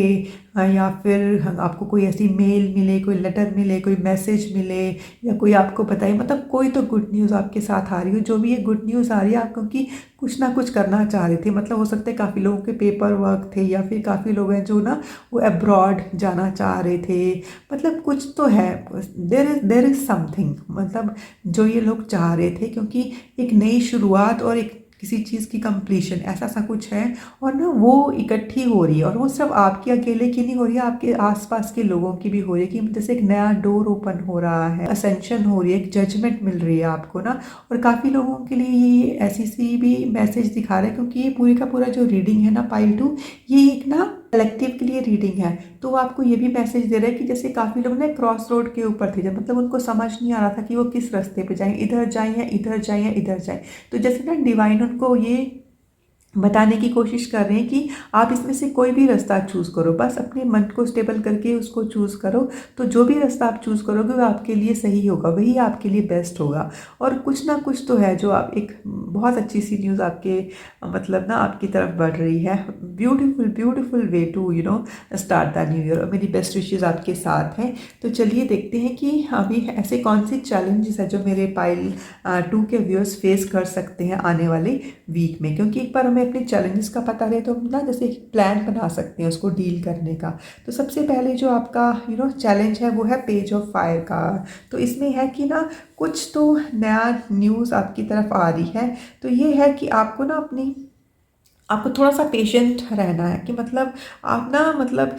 या फिर आपको कोई ऐसी मेल मिले, कोई लेटर मिले, कोई मैसेज मिले या कोई आपको बताए, मतलब कोई तो गुड न्यूज़ आपके साथ आ रही हो। जो भी ये गुड न्यूज़ आ रही है आप क्योंकि कुछ ना कुछ करना चाह रहे थे, मतलब हो सकता है काफ़ी लोगों के पेपर वर्क थे या फिर काफ़ी लोग हैं जो ना वो अब्रॉड जाना चाह रहे थे। मतलब कुछ तो है, देर इज़ समथिंग, मतलब जो ये लोग चाह रहे थे क्योंकि एक नई शुरुआत और एक किसी चीज़ की कंप्लीशन ऐसा सा कुछ है और ना वो इकट्ठी हो रही है। और वो सिर्फ आपके अकेले की नहीं हो रही है, आपके आसपास के लोगों की भी हो रही है कि जैसे एक नया डोर ओपन हो रहा है, असेंशन हो रही है, एक जजमेंट मिल रही है आपको ना। और काफ़ी लोगों के लिए ये ऐसी सी भी मैसेज दिखा रहा है क्योंकि ये पूरी का पूरा जो रीडिंग है ना पाइल 2 ये एक ना कलेक्टिव के लिए रीडिंग है। तो वो आपको ये भी मैसेज दे रहा है कि जैसे काफ़ी लोग ना क्रॉस रोड के ऊपर थे जब मतलब उनको समझ नहीं आ रहा था कि वो किस रास्ते पे जाएं, इधर जाएं या इधर जाएं या इधर जाएं। तो जैसे ना डिवाइन उनको ये बताने की कोशिश कर रहे हैं कि आप इसमें से कोई भी रास्ता चूज़ करो, बस अपने मन को स्टेबल करके उसको चूज़ करो। तो जो भी रास्ता आप चूज़ करोगे वो आपके लिए सही होगा, वही आपके लिए बेस्ट होगा। और कुछ ना कुछ तो है जो आप एक बहुत अच्छी सी न्यूज़ आपके मतलब ना आपकी तरफ बढ़ रही है। Beautiful beautiful way to start the new year. और मेरी बेस्ट विशेज़ आपके साथ हैं। तो चलिए देखते हैं कि अभी ऐसे कौन से चैलेंजेस है जो मेरे पाइल 2 के व्यूअर्स फेस कर सकते हैं आने वाले वीक में। क्योंकि एक बार हमें अपने चैलेंजेस का पता रहे तो हम ना जैसे एक प्लान बना सकते हैं उसको डील करने का। तो सबसे पहले जो आपका चैलेंज है वो है पेज ऑफ फायर का। तो इसमें है कि ना कुछ तो नया न्यूज़ आपकी तरफ आ रही है। तो ये है कि आपको ना आपको थोड़ा सा पेशेंट रहना है कि मतलब आप ना मतलब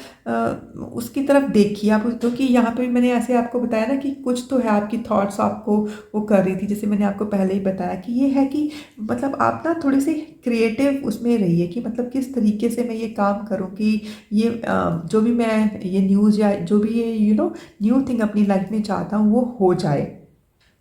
उसकी तरफ देखिए आप। क्योंकि यहाँ पे भी मैंने ऐसे आपको बताया ना कि कुछ तो है आपकी थॉट्स आपको वो कर रही थी। जैसे मैंने आपको पहले ही बताया कि ये है कि मतलब आप ना थोड़ी सी क्रिएटिव उसमें रहिए कि मतलब किस तरीके से मैं ये काम करूँ कि ये जो भी मैं ये न्यूज़ या जो भी ये न्यू थिंग अपनी लाइफ में चाहता हूँ वो हो जाए।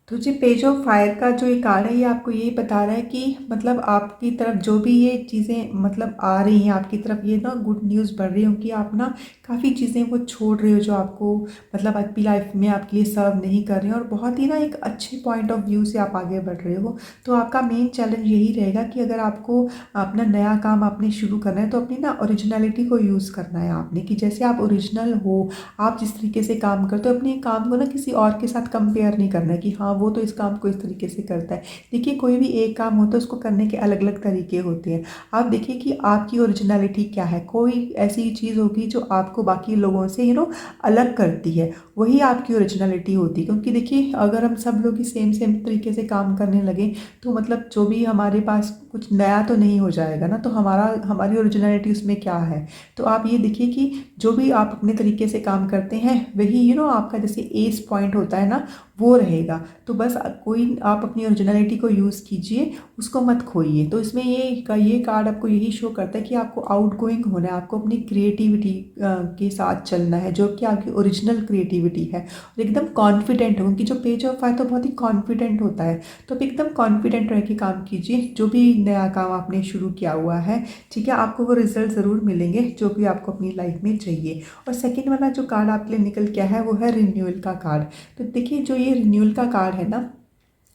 तो जी पेज ऑफ फायर का जो ये कार्ड है ये आपको यही बता रहा है कि मतलब आपकी तरफ जो भी ये चीज़ें मतलब आ रही हैं आपकी तरफ, ये ना गुड न्यूज़ बढ़ रही हो कि आप ना काफ़ी चीज़ें वो छोड़ रहे हो जो आपको मतलब आपकी लाइफ में आपके लिए सर्व नहीं कर रहे हैं और बहुत ही ना एक अच्छे पॉइंट ऑफ व्यू से आप आगे बढ़ रहे हो। तो आपका मेन चैलेंज यही रहेगा कि अगर आपको अपना नया काम आपने शुरू करना है तो अपनी ना ओरिजिनलिटी को यूज़ करना है आपने, कि जैसे आप ओरिजिनल हो, आप जिस तरीके से काम करते हो अपने काम को ना किसी और के साथ कंपेयर नहीं करना है कि हाँ वो तो इस काम को इस तरीके से करता है। देखिए कोई भी एक काम होता है उसको करने के अलग अलग तरीके होते हैं। आप देखिए कि आपकी ओरिजिनलिटी क्या है। कोई ऐसी चीज़ होगी जो आपको बाकी लोगों से अलग करती है, वही आपकी ओरिजिनलिटी होती है। क्योंकि देखिए अगर हम सब लोग ही सेम सेम तरीके से काम करने लगे तो मतलब जो भी हमारे पास कुछ नया तो नहीं हो जाएगा ना। तो हमारी ओरिजिनलिटी उसमें क्या है। तो आप ये देखिए कि जो भी आप अपने तरीके से काम करते हैं वही आपका जैसे एस पॉइंट होता है ना वो रहेगा। तो बस कोई आप अपनी ओरिजिनलिटी को यूज़ कीजिए, उसको मत खोइए। तो इसमें ये कार्ड आपको यही शो करता है कि आपको आउटगोइंग होना है, आपको अपनी क्रिएटिविटी के साथ चलना है जो कि आपकी ओरिजिनल क्रिएटिविटी है। और एकदम कॉन्फिडेंट हो, क्योंकि जो पेज ऑफ फायर तो बहुत ही कॉन्फिडेंट होता है। तो आप एकदम कॉन्फिडेंट रह के काम कीजिए जो भी नया काम आपने शुरू किया हुआ है। ठीक है, आपको वो रिजल्ट ज़रूर मिलेंगे जो भी आपको अपनी लाइफ में चाहिए। और सेकेंड वाला जो कार्ड आपके लिए निकल के आया है वो है रिन्यूअल का कार्ड। तो देखिए जो ये रिन्यूअल का कार्ड है ना,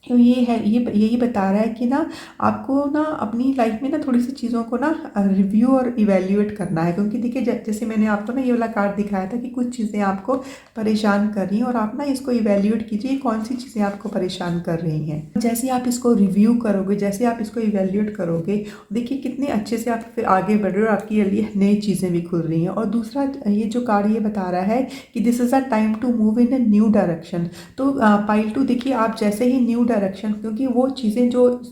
तो ये है ये यही बता रहा है कि ना आपको ना अपनी लाइफ में ना थोड़ी सी चीज़ों को ना रिव्यू और इवेल्युएट करना है। क्योंकि देखिए जैसे मैंने आपको ना ये वाला कार्ड दिखाया था कि कुछ चीज़ें आपको परेशान कर रही हैं और आप ना इसको इवेल्युएट कीजिए कौन सी चीज़ें आपको परेशान कर रही हैं। जैसे आप इसको रिव्यू करोगे, जैसे आप इसको इवेल्युएट करोगे, देखिए कितने अच्छे से आप फिर आगे बढ़ रहे हो और आपके लिए नई चीज़ें भी खुल रही हैं। और दूसरा ये जो कार्ड ये बता रहा है कि this is a time to move in a new direction. तो पाइल 2 देखिए आप जैसे ही न्यू डायरेक्शन, क्योंकि वो चीज़ें जो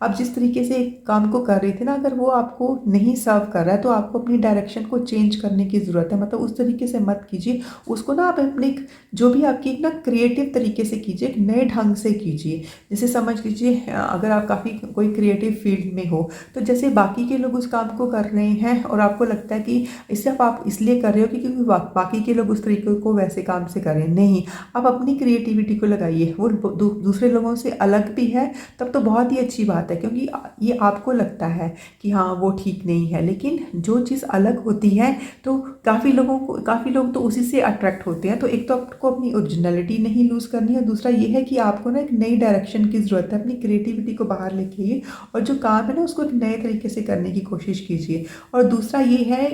आप जिस तरीके से काम को कर रही थी ना अगर वो आपको नहीं सर्व कर रहा है तो आपको अपनी डायरेक्शन को चेंज करने की ज़रूरत है। मतलब उस तरीके से मत कीजिए उसको ना, आप अपने जो भी आपकी एक ना क्रिएटिव तरीके से कीजिए, एक नए ढंग से कीजिए। जैसे समझ लीजिए अगर आप काफ़ी कोई क्रिएटिव फील्ड में हो तो जैसे बाकी के लोग उस काम को कर रहे हैं और आपको लगता है कि इसे आप इसलिए कर रहे हो कि क्योंकि बाकी के लोग उस तरीके को वैसे काम से करें, नहीं, आप अपनी क्रिएटिविटी को लगाइए। वो दूसरे लोगों से अलग भी है तब तो बहुत ही अच्छी बात है, क्योंकि ये आपको लगता है कि हाँ वो ठीक नहीं है, लेकिन जो चीज़ अलग होती है तो काफ़ी लोग तो उसी से अट्रैक्ट होते हैं। तो एक तो आपको अपनी ओरिजिनलिटी नहीं लूज़ करनी है, दूसरा ये है कि आपको ना एक नई डायरेक्शन की ज़रूरत है। अपनी क्रिएटिविटी को बाहर लेके आइए और जो काम है ना उसको एक नए तरीके से करने की कोशिश कीजिए। और दूसरा ये है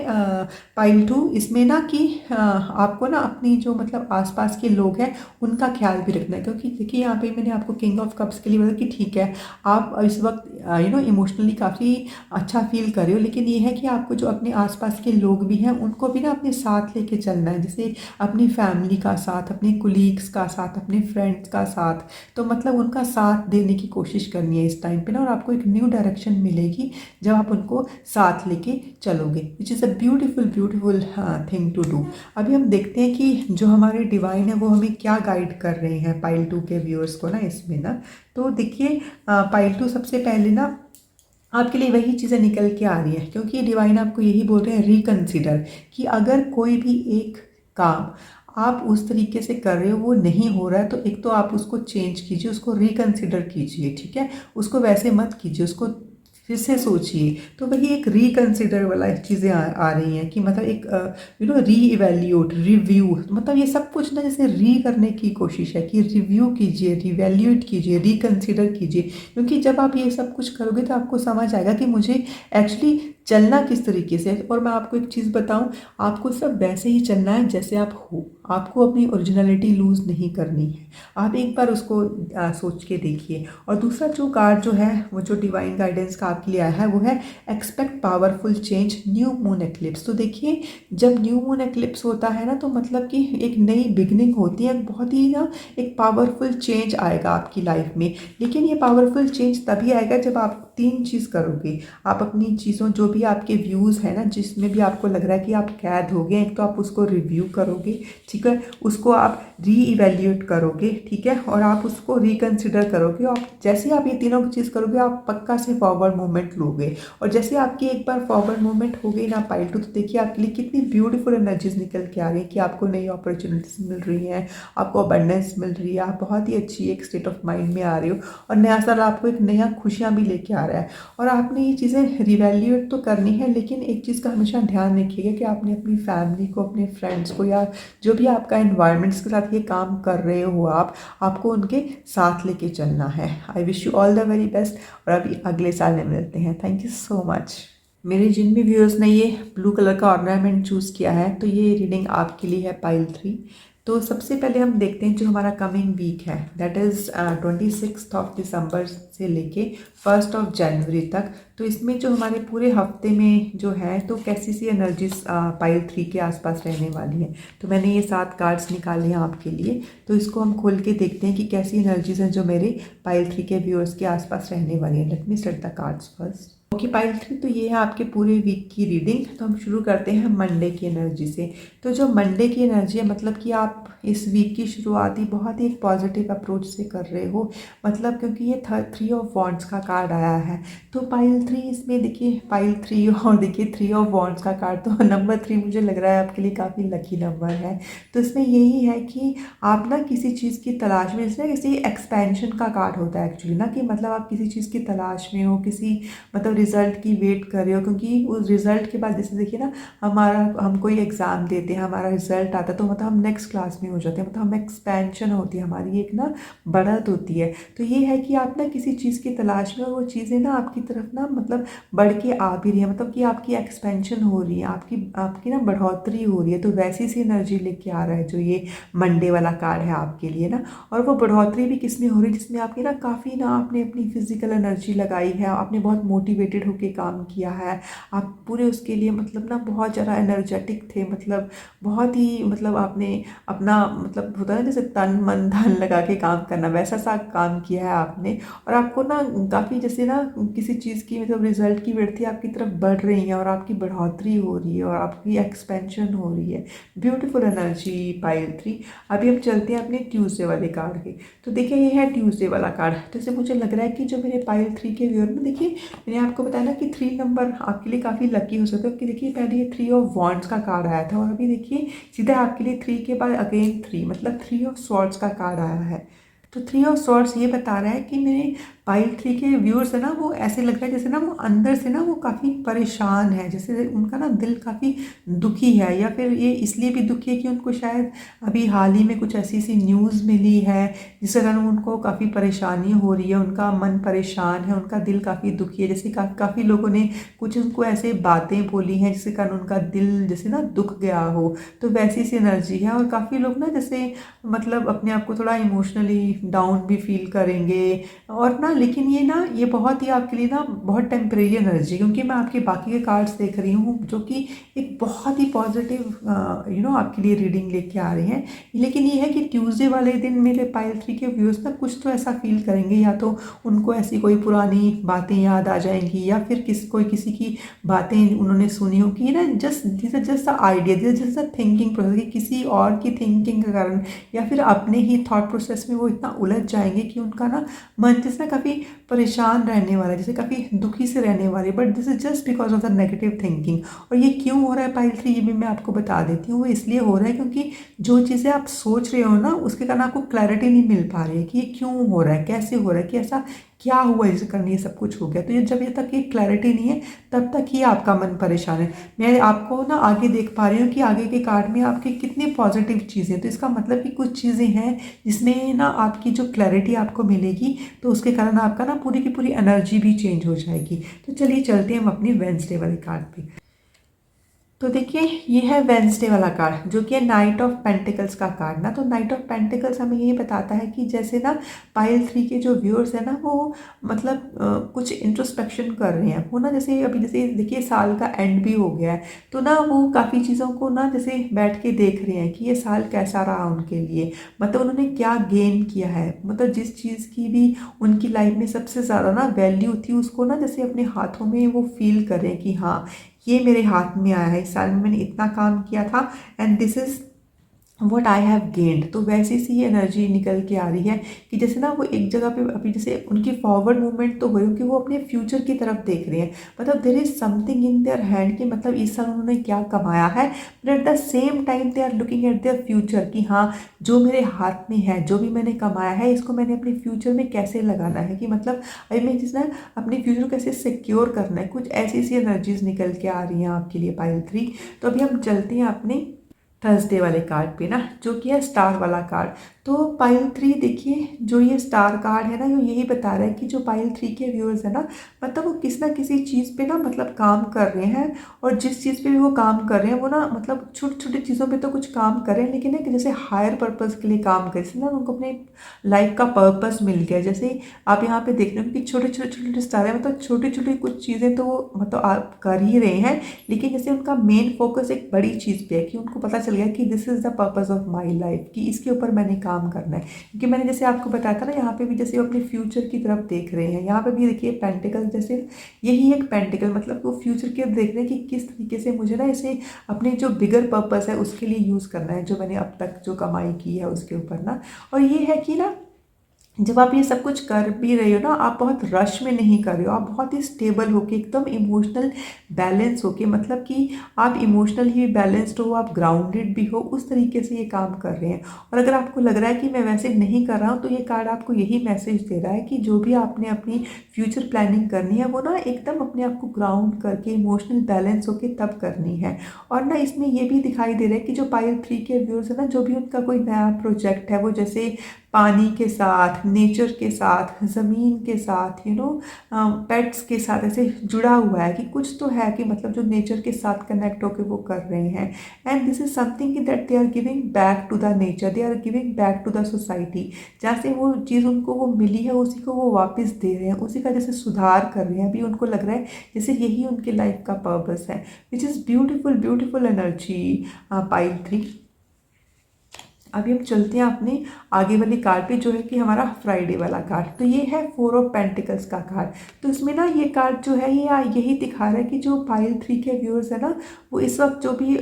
पाइल 2, इसमें ना कि आपको ना अपनी जो मतलब आसपास के लोग हैं उनका ख्याल भी रखना है। क्योंकि देखिए यहाँ पे मैंने आपको किंग ऑफ कप्स के लिए बोला कि ठीक है आप इस वक्त इमोशनली काफ़ी अच्छा फील कर रहे हो, लेकिन ये है कि आपको जो अपने आसपास के लोग भी हैं उनको भी ना अपने साथ लेके चलना है। जैसे अपनी फैमिली का साथ, अपने कुलीग्स का साथ, अपने फ्रेंड्स का साथ, तो मतलब उनका साथ देने की कोशिश करनी है इस टाइम पे ना। और आपको एक न्यू डायरेक्शन मिलेगी जब आप उनको साथ लेके चलोगे, which is a beautiful thing to do. अभी हम देखते हैं कि जो हमारे डिवाइन है वो हमें क्या गाइड कर रहे हैं पाइल 2 के व्यूअर्स को ना इसमें ना। तो देखिए पाइल 2 सबसे पहले ना आपके लिए वही चीज़ें निकल के आ रही है, क्योंकि डिवाइन आपको यही बोल रहे हैं रिकंसिडर, कि अगर कोई भी एक काम आप उस तरीके से कर रहे हो वो नहीं हो रहा है तो एक तो आप उसको चेंज कीजिए, उसको रिकंसिडर कीजिए। ठीक है, उसको वैसे मत कीजिए, उसको फिर से सोचिए। तो वही एक रिकंसिडर वाला चीज़ें आ रही हैं कि मतलब एक री इवेल्यूट, रिव्यू, मतलब ये सब कुछ ना जैसे री करने की कोशिश है कि रिव्यू कीजिए, रिवैल्यूएट कीजिए, रिकंसिडर कीजिए। क्योंकि जब आप ये सब कुछ करोगे तो आपको समझ आएगा कि मुझे एक्चुअली चलना किस तरीके से है। और मैं आपको एक चीज़ बताऊं, आपको सब वैसे ही चलना है जैसे आप हो, आपको अपनी ओरिजिनलिटी लूज़ नहीं करनी है। आप एक बार उसको सोच के देखिए। और दूसरा जो कार्ड जो है वो जो डिवाइन गाइडेंस का आपके लिए आया है वो है expect powerful change new moon eclipse. तो देखिए जब न्यू मून एक्लिप्स होता है ना तो मतलब कि एक नई बिगनिंग होती है, बहुत ही ना एक पावरफुल चेंज आएगा आपकी लाइफ में। लेकिन ये पावरफुल चेंज तभी आएगा जब आप तीन चीज़ करोगे। आप अपनी चीज़ों जो भी आपके व्यूज़ है ना, जिसमें भी आपको लग रहा है कि आप कैद हो गए, एक तो आप उसको रिव्यू करोगे, ठीक है, उसको आप री इवेल्यूएट करोगे, ठीक है, और आप उसको रिकंसिडर करोगे। और जैसे आप ये तीनों चीज़ करोगे आप पक्का से फॉरवर्ड मूवमेंट लोगे। और जैसे आपकी एक बार फॉरवर्ड मूवमेंट हो गई ना पाइल टू, तो देखिए आपके लिए कितनी ब्यूटीफुल एनर्जीज निकल के आ रही है कि आपको नई अपॉर्चुनिटीज मिल रही हैं, आपको अबंडेंस मिल रही है, आप बहुत ही अच्छी एक स्टेट ऑफ माइंड में आ रहे हो। और नया साल आपको एक नया खुशियाँ भी लेके आ रहा है। और आपने ये चीज़ें रिवैल्यूएट तो करनी है, लेकिन एक चीज़ का हमेशा ध्यान रखिएगा कि आपने अपनी फैमिली को, अपने फ्रेंड्स को, या जो भी आपका एनवायरनमेंट्स के साथ ये काम कर रहे हो आपको उनके साथ लेके चलना है। आई wish you all the very best. और अभी अगले साल में मिलते हैं। Thank you so much. मेरे जिन भी व्यूअर्स ने ये ब्लू कलर का ऑर्नामेंट चूज़ किया है तो ये रीडिंग आपके लिए है पाइल 3। तो सबसे पहले हम देखते हैं जो हमारा कमिंग वीक है, दैट इज़ 26 से लेके 1 जनवरी तक। तो इसमें जो हमारे पूरे हफ्ते में जो है तो कैसी सी एनर्जीज पाइल 3 के आसपास रहने वाली है। तो मैंने ये 7 कार्ड्स निकाले हैं आपके लिए, तो इसको हम खोल के देखते हैं कि कैसी एनर्जीज हैं जो मेरे पाइल 3 के व्यूअर्स के आसपास रहने वाली है। Let me set the cards first. Okay pile 3, तो ये है आपके पूरे वीक की रीडिंग। तो हम शुरू करते हैं मंडे की एनर्जी से। तो जो मंडे की एनर्जी है मतलब कि आप इस वीक की शुरुआत ही बहुत ही एक पॉजिटिव अप्रोच से कर रहे हो, मतलब क्योंकि ये 3 ऑफ वॉन्ड्स का कार्ड आया है। तो पाइल 3 इसमें देखिए, पाइल 3 और देखिए 3 ऑफ वॉन्ड्स का कार्ड, तो नंबर 3 मुझे लग रहा है आपके लिए काफ़ी लकी नंबर है। तो इसमें यही है कि आप ना किसी चीज़ की तलाश में, इसमें किसी एक्सपेंशन का कार्ड होता है एक्चुअली ना, कि मतलब आप किसी चीज़ की तलाश में हो, किसी मतलब रिज़ल्ट की वेट कर रहे हो। क्योंकि उस रिज़ल्ट के बाद जैसे देखिए ना, हम कोई एग्ज़ाम देते हैं, हमारा रिज़ल्ट आता है तो मतलब हम नेक्स्ट क्लास में हो जाते हैं, मतलब हम एक्सपेंशन होती है हमारी, एक ना बढ़त होती है। तो ये है कि आप ना किसी चीज़ की तलाश में, और वो चीज़ें ना आपकी तरफ ना मतलब बढ़ के आ भी रही है, मतलब कि आपकी एक्सपेंशन हो रही है, आपकी ना बढ़ोतरी हो रही है। तो वैसी सी एनर्जी लेके आ रहा है जो ये मंडे वाला कार्ड है आपके लिए ना। और वो बढ़ोतरी भी किस में हो रही है, जिसमें आपकी ना काफ़ी ना आपने अपनी फिजिकल एनर्जी लगाई है, आपने बहुत मोटिवेटेड होकर काम किया है, आप पूरे उसके लिए मतलब ना बहुत ज़्यादा एनर्जेटिक थे, मतलब बहुत ही मतलब आपने अपना मतलब होता है ना जैसे तन मन धन लगा के काम करना, वैसा सा काम किया है आपने। और आपको ना काफ़ी जैसे ना किसी चीज़ की मतलब रिजल्ट की वृद्धि आपकी तरफ बढ़ रही है, और आपकी बढ़ोतरी हो रही है, और आपकी एक्सपेंशन हो रही है। Beautiful energy pile 3। अभी हम चलते हैं अपने ट्यूसडे वाले कार्ड के। तो देखिए ये है ट्यूसडे वाला कार्ड। जैसे मुझे लग रहा है कि जो मेरे पाइल 3 के व्यूअर में, देखिए मैंने आपको बताया ना कि 3 नंबर आपके लिए काफ़ी लकी हो सकता है। क्योंकि देखिए पहले ये 3 ऑफ वॉन्ड्स का कार्ड आया था, और अभी देखिए सीधा आपके लिए 3 के बाद अगेन 3, मतलब 3 ऑफ स्वॉर्ड्स का कार्ड आया है। तो 3 ऑफ स्वॉर्ड्स ये बता रहा है कि मेरे पाइल 3 के व्यूअर्स है ना, वो ऐसे लग रहा है जैसे ना वो अंदर से ना वो काफ़ी परेशान है, जैसे उनका ना दिल काफ़ी दुखी है। या फिर ये इसलिए भी दुखी है कि उनको शायद अभी हाल ही में कुछ ऐसी सी न्यूज़ मिली है जिसके कारण उनको काफ़ी परेशानी हो रही है, उनका मन परेशान है, उनका दिल काफ़ी दुखी है। जैसे काफ़ी लोगों ने कुछ उनको ऐसे बातें बोली हैं जिसके कारण उनका दिल जैसे ना दुख गया हो, तो वैसी सी एनर्जी है। और काफ़ी लोग ना जैसे मतलब अपने आप को थोड़ा इमोशनली डाउन भी फील करेंगे। और ना लेकिन ये बहुत ही आपके लिए ना बहुत टेम्परेरी एनर्जी, क्योंकि मैं आपके बाकी के कार्ड्स देख रही हूँ जो कि एक बहुत ही पॉजिटिव आपके लिए रीडिंग लेके आ रहे हैं। लेकिन ये है कि ट्यूसडे वाले दिन मेरे पाइल 3 के व्यूअर्स ना कुछ तो ऐसा फील करेंगे, या तो उनको ऐसी कोई पुरानी बातें याद आ जाएंगी, या फिर किसी की बातें उन्होंने सुनी हो कि ना just idea, just thinking process, कि किसी और की थिंकिंग के कारण या फिर अपने ही थॉट प्रोसेस में वो इतना उलझ जाएंगे कि उनका ना मन जैसे ना काफ़ी परेशान रहने वाला है, जैसे काफ़ी दुखी से रहने वाले। But this is just because of the negative thinking. और ये क्यों हो रहा है पाइल 3, ये भी मैं आपको बता देती हूँ। वो इसलिए हो रहा है क्योंकि जो चीज़ें आप सोच रहे हो ना उसके कारण आपको क्लैरिटी नहीं मिल पा रही है कि ये क्यों हो रहा है, कैसे हो रहा है, कि ऐसा क्या हुआ जिसके कारण ये सब कुछ हो गया। तो ये जब तक ये क्लैरिटी नहीं है तब तक ही आपका मन परेशान है। मैं आपको ना आगे देख पा रही हूँ कि आगे के कार्ड में आपकी कितनी पॉजिटिव चीज़ें, तो इसका मतलब कि कुछ चीज़ें हैं जिसमें ना आपकी जो क्लैरिटी आपको मिलेगी, तो उसके कारण आपका ना पूरी की पूरी एनर्जी भी चेंज हो जाएगी। तो चलिए चलते हैं हम अपनी वेंसडे वाले कार्ड पे। तो देखिए ये है वेंसडे वाला कार्ड जो कि है नाइट ऑफ पेंटिकल्स का कार्ड ना। तो नाइट ऑफ पेंटिकल्स हमें ये बताता है कि जैसे ना पाइल 3 के जो व्यूअर्स हैं ना, वो मतलब कुछ इंट्रोस्पेक्शन कर रहे हैं। वो ना जैसे अभी जैसे देखिए साल का एंड भी हो गया है, तो ना वो काफ़ी चीज़ों को ना जैसे बैठ के देख रहे हैं कि ये साल कैसा रहा उनके लिए, मतलब उन्होंने क्या गेन किया है, मतलब जिस चीज़ की भी उनकी लाइफ में सबसे ज़्यादा ना वैल्यू थी उसको ना जैसे अपने हाथों में वो फील करें कि हाँ ये मेरे हाथ में आया है, इस साल में मैंने इतना काम किया था and this is what I have gained. तो वैसी सी एनर्जी निकल के आ रही है कि जैसे ना वो एक जगह पे अभी जैसे उनकी फॉरवर्ड मूवमेंट तो हो रही है कि वो अपने फ्यूचर की तरफ देख रहे हैं, मतलब there is something in their hand कि मतलब इस साल उन्होंने क्या कमाया है, but at the same time they are looking at their future कि हाँ जो मेरे हाथ में है, जो भी मैंने कमाया है, इसको मैंने अपने फ्यूचर में कैसे लगाना है, कि मतलब अभी मैं जिस ना अपने फ्यूचर को कैसे सिक्योर करना है। कुछ ऐसी सी एनर्जीज निकल के आ रही हैं आपके लिए पाइल 3। तो अभी हम चलते हैं अपने थर्सडे वाले कार्ड पे ना, जो कि है स्टार वाला कार्ड। तो पाइल 3 देखिए जो ये स्टार कार्ड है ना, ये यही बता रहा है कि जो पाइल 3 के व्यूअर्स है ना, मतलब वो किसी ना किसी चीज़ पे ना मतलब काम कर रहे हैं, और जिस चीज़ पे भी वो काम कर रहे हैं वो ना मतलब छोटी छोटी चीज़ों पे तो कुछ काम कर रहे हैं, लेकिन ना जैसे हायर पर्पज़ के लिए काम करें, जैसे ना उनको अपने लाइफ का पर्पस मिल गया। जैसे आप यहाँ पे देख रहे हो कि छोटे छोटे छोटे स्टार है, मतलब छोटी छोटी कुछ चीज़ें तो वो मतलब आप कर ही रहे हैं, लेकिन जैसे उनका मेन फोकस एक बड़ी चीज़ पे है कि उनको पता चल गया कि this is the purpose of my life, कि इसके ऊपर मैंने काम करना है। क्योंकि मैंने जैसे आपको बताया था ना, यहाँ पे भी जैसे वो अपने फ्यूचर की तरफ देख रहे हैं, यहाँ पे भी देखिए पेंटिकल, जैसे यही एक पेंटिकल मतलब वो फ्यूचर की तरफ देख रहे हैं कि किस तरीके से मुझे ना इसे अपने जो बिगर पर्पस है उसके लिए यूज़ करना है, जो मैंने अब तक जो कमाई की है उसके ऊपर ना। और ये है कि ना जब आप ये सब कुछ कर भी रहे हो ना, आप बहुत रश में नहीं कर रहे हो, आप बहुत ही स्टेबल होके एकदम इमोशनल बैलेंस होके, मतलब कि आप इमोशनल ही बैलेंस्ड हो, आप ग्राउंडेड भी हो, उस तरीके से ये काम कर रहे हैं। और अगर आपको लग रहा है कि मैं वैसे नहीं कर रहा हूँ, तो ये कार्ड आपको यही मैसेज दे रहा है कि जो भी आपने अपनी फ्यूचर प्लानिंग करनी है वो ना एकदम अपने आप को ग्राउंड करके इमोशनल बैलेंस होके तब करनी है। और ना इसमें ये भी दिखाई दे रहा है कि जो पाइल 3 के व्यूअर्स है ना, जो भी उनका कोई नया प्रोजेक्ट है, वो जैसे पानी के साथ, नेचर के साथ, ज़मीन के साथ, पेट्स के साथ ऐसे जुड़ा हुआ है, कि कुछ तो है कि मतलब जो नेचर के साथ कनेक्ट होकर वो कर रहे हैं। And this is something that they are giving back to the nature, they are giving back to the society. जहाँ से वो चीज़ उनको वो मिली है उसी को वो वापस दे रहे हैं, उसी का जैसे सुधार कर रहे हैं। अभी उनको लग रहा है जैसे यही उनके लाइफ का पर्पस है, which is beautiful beautiful energy pile 3। अभी हम चलते हैं अपने आगे वाली कार्ड पे, जो है कि हमारा फ्राइडे वाला कार्ड। तो ये है 4 ऑफ पेंटिकल्स का कार्ड। तो इसमें ना ये कार्ड जो है ये यही दिखा रहा है कि जो पाइल 3 के व्यूअर्स है ना, वो इस वक्त जो भी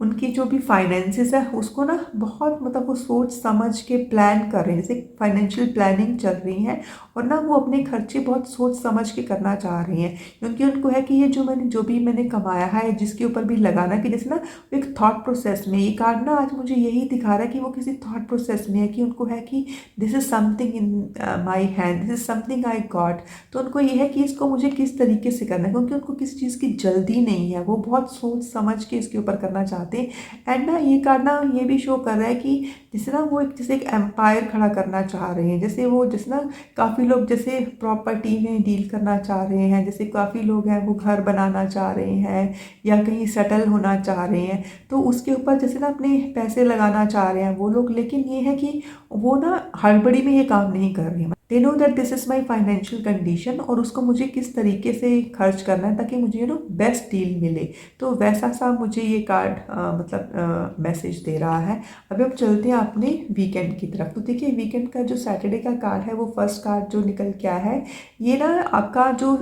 उनकी जो भी फाइनेंसेस है उसको ना बहुत मतलब वो सोच समझ के प्लान कर रहे हैं, जैसे फाइनेंशियल प्लानिंग चल रही है, और ना वो अपने खर्चे बहुत सोच समझ के करना चाह रहे हैं। क्योंकि उनको है कि ये जो भी मैंने कमाया है, जिसके ऊपर भी लगाना, कि जैसे ना एक थॉट प्रोसेस में, ये कार्ड ना आज मुझे यही दिखा रहा है कि वो किसी थॉट प्रोसेस में है, कि उनको है कि this is something in my hand, this is something I got. तो उनको ये है कि इसको मुझे किस तरीके से करना है, क्योंकि उनको किसी चीज़ की जल्दी नहीं है, वो बहुत सोच समझ के इसके ऊपर करना चाहते हैं। एंड ना ये कार्ड ना ये भी शो कर रहा है कि जैसे ना वो एक जैसे एक एम्पायर खड़ा करना चाह रहे हैं, जैसे वो जैसे ना काफ़ी लोग जैसे प्रॉपर्टी में डील करना चाह रहे हैं, जैसे काफ़ी लोग हैं वो घर बनाना चाह रहे हैं या कहीं सेटल होना चाह रहे हैं, तो उसके ऊपर जैसे ना अपने पैसे लगाना चाह रहे हैं वो लोग। लेकिन ये है कि वो ना हड़बड़ी में ये काम नहीं कर रहे हैं, they know that this is my financial condition, और उसको मुझे किस तरीके से खर्च करना है ताकि मुझे बेस्ट डील मिले। तो वैसा सा मुझे ये कार्ड मतलब मैसेज दे रहा है। अभी हम चलते हैं अपने वीकेंड की तरफ। तो देखिए वीकेंड का जो सैटरडे का कार्ड है, वो फर्स्ट कार्ड जो निकल के आया है, ये ना आपका जो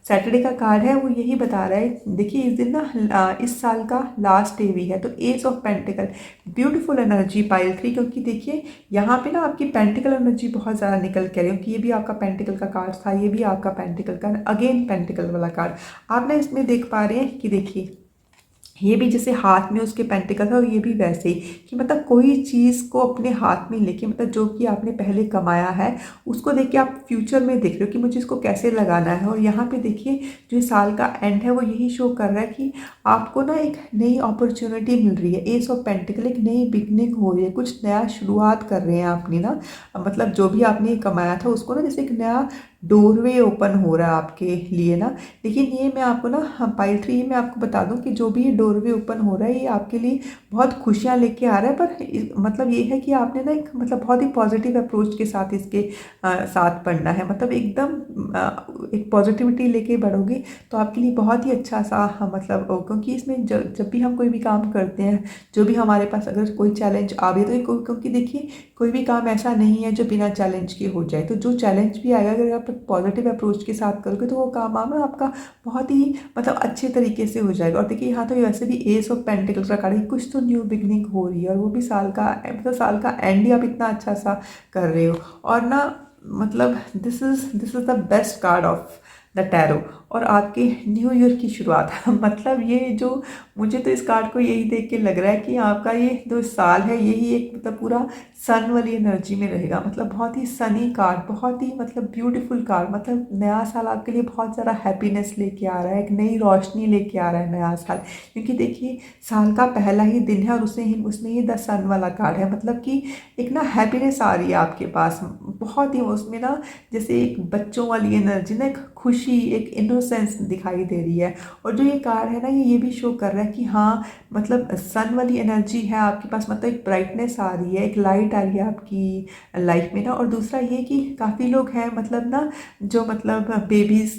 सैटरडे का कार्ड है वो यही बता रहा है। देखिए इस दिन ना इस साल का लास्ट डे भी है, तो ace of pentacle, beautiful energy pile 3। क्योंकि देखिए यहाँ पे ना आपकी पेंटिकल एनर्जी बहुत ज़्यादा निकल के आ रही है, क्योंकि ये भी आपका पेंटिकल का कार्ड था, ये भी आपका पेंटिकल का, अगेन पेंटिकल वाला कार्ड। आप ना इसमें देख पा रहे हैं कि देखिए ये भी जैसे हाथ में उसके पेंटिकल था, और ये भी वैसे ही कि मतलब कोई चीज़ को अपने हाथ में लेके, मतलब जो कि आपने पहले कमाया है उसको देख के आप फ्यूचर में देख रहे हो कि मुझे इसको कैसे लगाना है। और यहाँ पे देखिए जो इस साल का एंड है वो यही शो कर रहा है कि आपको ना एक नई अपॉर्चुनिटी मिल रही है। एस ऑफ पेंटिकल, एक नई बिगनिंग हो रही है, कुछ नया शुरुआत कर रहे हैं अपनी ना, मतलब जो भी आपने कमाया था उसको ना जैसे एक नया डोरवे ओपन हो रहा है आपके लिए ना। लेकिन ये मैं आपको ना, पाइल थ्री में आपको बता दूं कि जो भी ये डोरवे ओपन हो रहा है ये आपके लिए बहुत खुशियां लेके आ रहा है। पर मतलब ये है कि आपने ना एक मतलब बहुत ही पॉजिटिव अप्रोच के साथ इसके साथ बढ़ना है, मतलब एकदम एक पॉजिटिविटी लेके बढ़ोगे तो आपके लिए बहुत ही अच्छा सा मतलब क्योंकि इसमें जब भी हम कोई भी काम करते हैं, जो भी हमारे पास अगर कोई चैलेंज आवे तो क्योंकि देखिए कोई भी काम ऐसा नहीं है जो बिना चैलेंज के हो जाए। तो जो चैलेंज भी आएगा अगर आप पॉजिटिव अप्रोच के साथ करोगे तो वो काम आना आपका बहुत ही मतलब अच्छे तरीके से हो जाएगा। और देखिए यहाँ तो वैसे भी एस ऑफ पेंटिकल्स का कार्ड है, कुछ तो न्यू बिगनिंग हो रही है, और वो भी साल का मतलब साल का एंड ही आप इतना अच्छा सा कर रहे हो। और ना मतलब this is the best card of the tarot, और आपके न्यू ईयर की शुरुआत मतलब ये जो मुझे तो इस कार्ड को यही देख के लग रहा है कि आपका ये जो साल है यही एक मतलब पूरा सन वाली एनर्जी में रहेगा, मतलब बहुत ही सनी कार्ड, बहुत ही मतलब ब्यूटीफुल कार्ड। मतलब नया साल आपके लिए बहुत ज़्यादा हैप्पीनेस लेके आ रहा है, एक नई रोशनी लेके आ रहा है नया साल। क्योंकि देखिए साल का पहला ही दिन है और उसमें ही द सन वाला कार्ड है, मतलब कि एक ना हैप्पीनेस आ रही है आपके पास बहुत ही, उसमें ना जैसे एक बच्चों वाली एनर्जी ना, एक खुशी, एक इनोसेंस दिखाई दे रही है। और जो ये कार्ड है ना ये भी शो कर रहा है कि हाँ मतलब सन वाली एनर्जी है आपके पास, मतलब एक ब्राइटनेस आ रही है, एक लाइट आ रही है आपकी लाइफ में ना। और दूसरा ये कि काफ़ी लोग हैं मतलब ना जो मतलब बेबीज़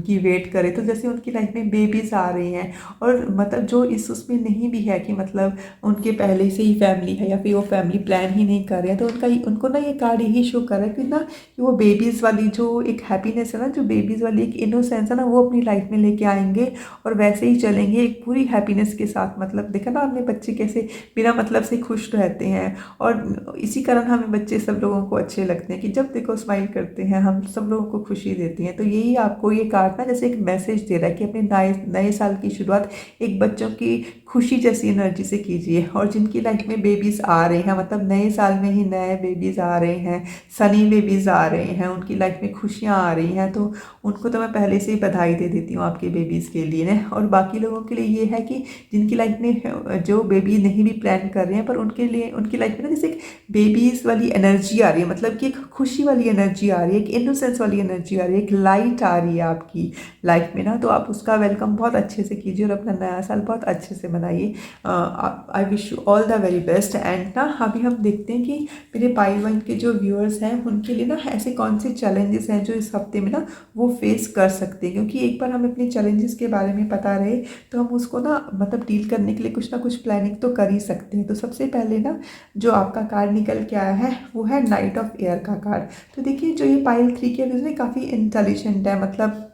की वेट करे, तो जैसे उनकी लाइफ में बेबीज़ आ रही हैं, और मतलब जो इस उसमें नहीं भी है कि मतलब उनके पहले से ही फैमिली है या फिर वो फैमिली प्लान ही नहीं कर रहे हैं, तो उनको ना ये कार्ड यही शो कर रहा है कि ना कि वो बेबीज़ वाली जो एक हैप्पीनेस है ना, जो बेबीज़ वाली एक इनोसेंस है ना, वो अपनी लाइफ में लेके आएंगे और वैसे ही चलेंगे एक पूरी हैप्पीनेस के साथ। मतलब देखा ना आपने बच्चे कैसे बिना मतलब से खुश रहते हैं, और इसी कारण हमें बच्चे सब लोगों को अच्छे लगते हैं कि जब देखो स्माइल करते हैं, हम सब लोगों को खुशी देती हैं। तो यही आपको ये कार्ड ना जैसे एक मैसेज दे रहा है कि अपने नए नए साल की शुरुआत एक बच्चों की खुशी जैसी एनर्जी से कीजिए। और जिनकी लाइफ में बेबीज़ आ रहे हैं, मतलब नए साल में ही नए बेबीज़ आ रहे हैं, सनी बेबीज़ आ रहे हैं, उनकी लाइफ में खुशियाँ आ रही हैं, तो उनको तो मैं पहले से ही बधाई दे देती हूँ आपके बेबीज़ के लिए ना। और बाकी लोगों के लिए ये है कि जिनकी लाइफ में जो बेबी नहीं भी प्लान कर रहे हैं, पर उनके लिए उनकी लाइफ में ना जैसे एक बेबीज़ वाली एनर्जी आ रही है, मतलब कि एक खुशी वाली एनर्जी आ रही है, एक इनोसेंस वाली एनर्जी आ रही है, एक लाइट आ रही है आपकी लाइफ में ना। तो आप उसका वेलकम बहुत अच्छे से कीजिए और अपना नया साल बहुत अच्छे से मनाइए। I wish you all the very best. And ना अभी हम देखते हैं कि मेरे पाइल वन के जो व्यूअर्स हैं उनके लिए ना ऐसे कौन से चैलेंजेस हैं जो इस हफ्ते में ना वो फेस कर सकते हैं। क्योंकि एक बार हमें अपने चैलेंजेस के बारे में पता रहे तो हम उसको ना मतलब डील करने के लिए कुछ ना कुछ प्लानिंग तो कर ही सकते हैं। तो सबसे पहले ना जो आपका कार्ड निकल के आया है वो है नाइट ऑफ एयर का कार्ड। तो देखिए जो ये पाइल थ्री के व्यूज काफ़ी इंटेलिजेंट है, मतलब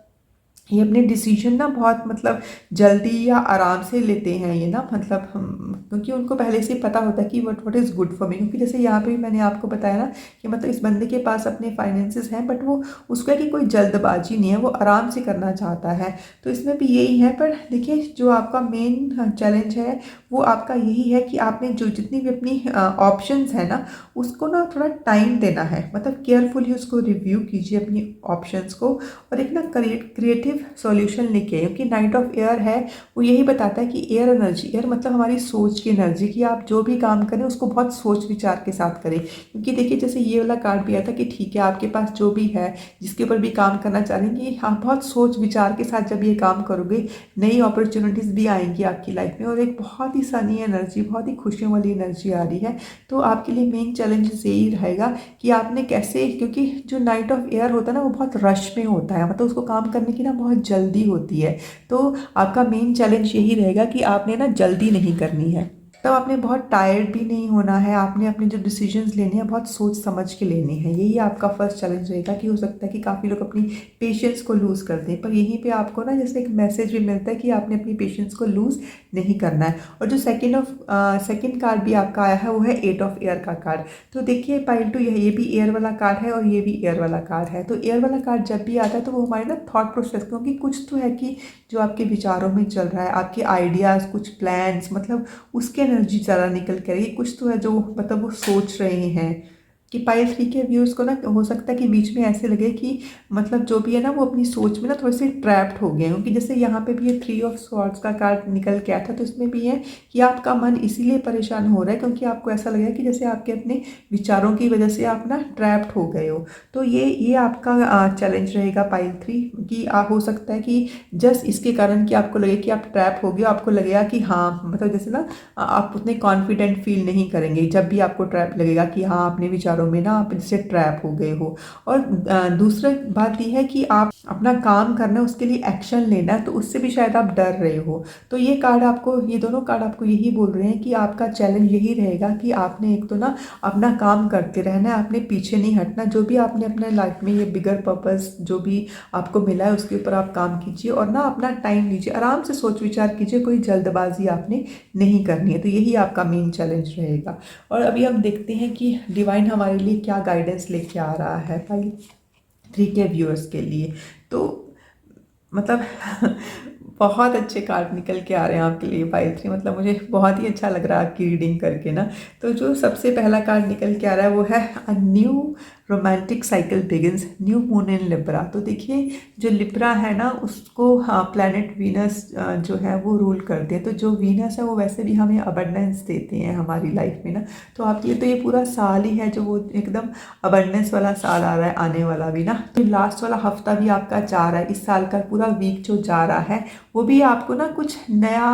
ये अपने डिसीजन ना बहुत मतलब जल्दी या आराम से लेते हैं ये ना, मतलब क्योंकि उनको पहले से पता होता है कि what is good for me. क्योंकि जैसे यहाँ पे भी मैंने आपको बताया ना कि मतलब इस बंदे के पास अपने फाइनेंसेस हैं, बट वो उसका कि कोई जल्दबाजी नहीं है, वो आराम से करना चाहता है। तो इसमें भी यही है। पर देखिए जो आपका मेन चैलेंज है वो आपका यही है कि आपने जो जितनी भी अपनी ऑप्शंस है ना उसको ना थोड़ा टाइम देना है, मतलब केयरफुली उसको रिव्यू कीजिए अपनी ऑप्शंस को, और एक ना क्रिएटिव सॉल्यूशन लेके आइए। क्योंकि नाइट ऑफ एयर है वो यही बताता है कि एयर एनर्जी, एयर मतलब हमारी सोच की एनर्जी, कि आप जो भी काम करें उसको बहुत सोच विचार के साथ करें। क्योंकि देखिए जैसे ये वाला कार्ड भी आया था कि ठीक है आपके पास जो भी है जिसके ऊपर भी काम करना चाह रहे हैं, आप बहुत सोच विचार के साथ जब ये काम करोगे नई अपॉर्चुनिटीज़ भी आएंगी आपकी लाइफ में, और एक बहुत ही सनी एनर्जी, बहुत ही खुशियों वाली एनर्जी आ रही है। तो आपके लिए मेन चैलेंजेस यही रहेगा कि आपने कैसे, क्योंकि जो नाइट ऑफ एयर होता है ना वो बहुत रश में होता है, मतलब उसको काम करने की ना बहुत जल्दी होती है। तो आपका मेन चैलेंज यही रहेगा कि आपने ना जल्दी नहीं करनी है। मतलब आपने बहुत टायर्ड भी नहीं होना है, आपने अपने जो डिसीजंस लेने हैं बहुत सोच समझ के लेने हैं। यही आपका फर्स्ट चैलेंज रहेगा कि हो सकता है कि काफ़ी लोग अपनी पेशेंस को लूज़ कर दें, पर यहीं पे आपको ना जैसे एक मैसेज भी मिलता है कि आपने अपनी पेशेंस को लूज़ नहीं करना है। और जो सेकंड कार्ड भी आपका आया है वो है 8 ऑफ एयर का कार्ड। तो देखिए पाइल टू, ये भी एयर वाला कार्ड है और ये भी एयर वाला कार्ड है। तो एयर वाला कार्ड जब भी आता है तो वो हमारे ना थॉट प्रोसेस, क्योंकि कुछ तो है कि जो आपके विचारों में चल रहा है, आपके आइडियाज़, कुछ प्लान्स, मतलब उसकी एनर्जी ज़्यादा निकल कर रही है। कुछ तो है जो मतलब वो सोच रहे हैं कि पाइल 3 के व्यूअर्स को ना हो सकता है कि बीच में ऐसे लगे कि मतलब जो भी है ना वो अपनी सोच में ना थोड़े से ट्रैप्ड हो गए हैं। क्योंकि जैसे यहाँ पे भी ये 3 ऑफ स्वॉर्ड्स का कार्ड निकल के आया था, तो इसमें भी है कि आपका मन इसीलिए परेशान हो रहा है क्योंकि आपको ऐसा लग रहा है कि जैसे आपके अपने विचारों की वजह से आप ना ट्रैप्ड हो गए हो। तो ये आपका चैलेंज रहेगा पाइल 3 कि हो सकता है कि जस्ट इसके कारण कि आपको लगे कि आप ट्रैप हो गए, आपको लगेगा कि हाँ मतलब जैसे ना आप उतने कॉन्फिडेंट फील नहीं करेंगे जब भी आपको ट्रैप लगेगा कि हाँ अपने विचारों में ना आप इससे ट्रैप हो गए हो। और दूसरी बात ये है कि आप अपना काम करना है, उसके लिए एक्शन लेना है, तो उससे भी शायद आप डर रहे हो। तो ये कार्ड आपको, ये दोनों कार्ड आपको यही बोल रहे हैं कि आपका चैलेंज यही रहेगा कि आपने एक तो ना अपना काम करते रहना है, आपने पीछे नहीं हटना। जो भी आपने अपने लाइफ में ये बिगर पर्पस जो भी आपको मिला है उसके ऊपर आप काम कीजिए और ना अपना टाइम लीजिए, आराम से सोच विचार कीजिए, कोई जल्दबाजी आपने नहीं करनी है। तो यही आपका मेन चैलेंज रहेगा। और अभी हम देखते हैं कि डिवाइन हमारे लिए क्या गाइडेंस लेके आ रहा है भाई 3 के व्यूअर्स के लिए। तो मतलब बहुत अच्छे कार्ड निकल के आ रहे हैं आपके लिए पाइल 3, मतलब मुझे बहुत ही अच्छा लग रहा है आपकी रीडिंग करके ना। तो जो सबसे पहला कार्ड निकल के आ रहा है वो है a new romantic cycle begins, new moon in Libra. तो देखिए जो लिब्रा है ना उसको प्लैनेट वीनस जो है वो रूल करते हैं। तो जो वीनस है वो वैसे भी हमें अबंडेंस देते हैं हमारी लाइफ में ना। तो आपके लिए तो ये पूरा साल ही है जो वो एकदम अबंडेंस वाला साल आ रहा है, आने वाला भी ना। तो लास्ट वाला हफ्ता भी आपका जा रहा है, इस साल का पूरा वीक जो जा रहा है वो भी आपको ना कुछ नया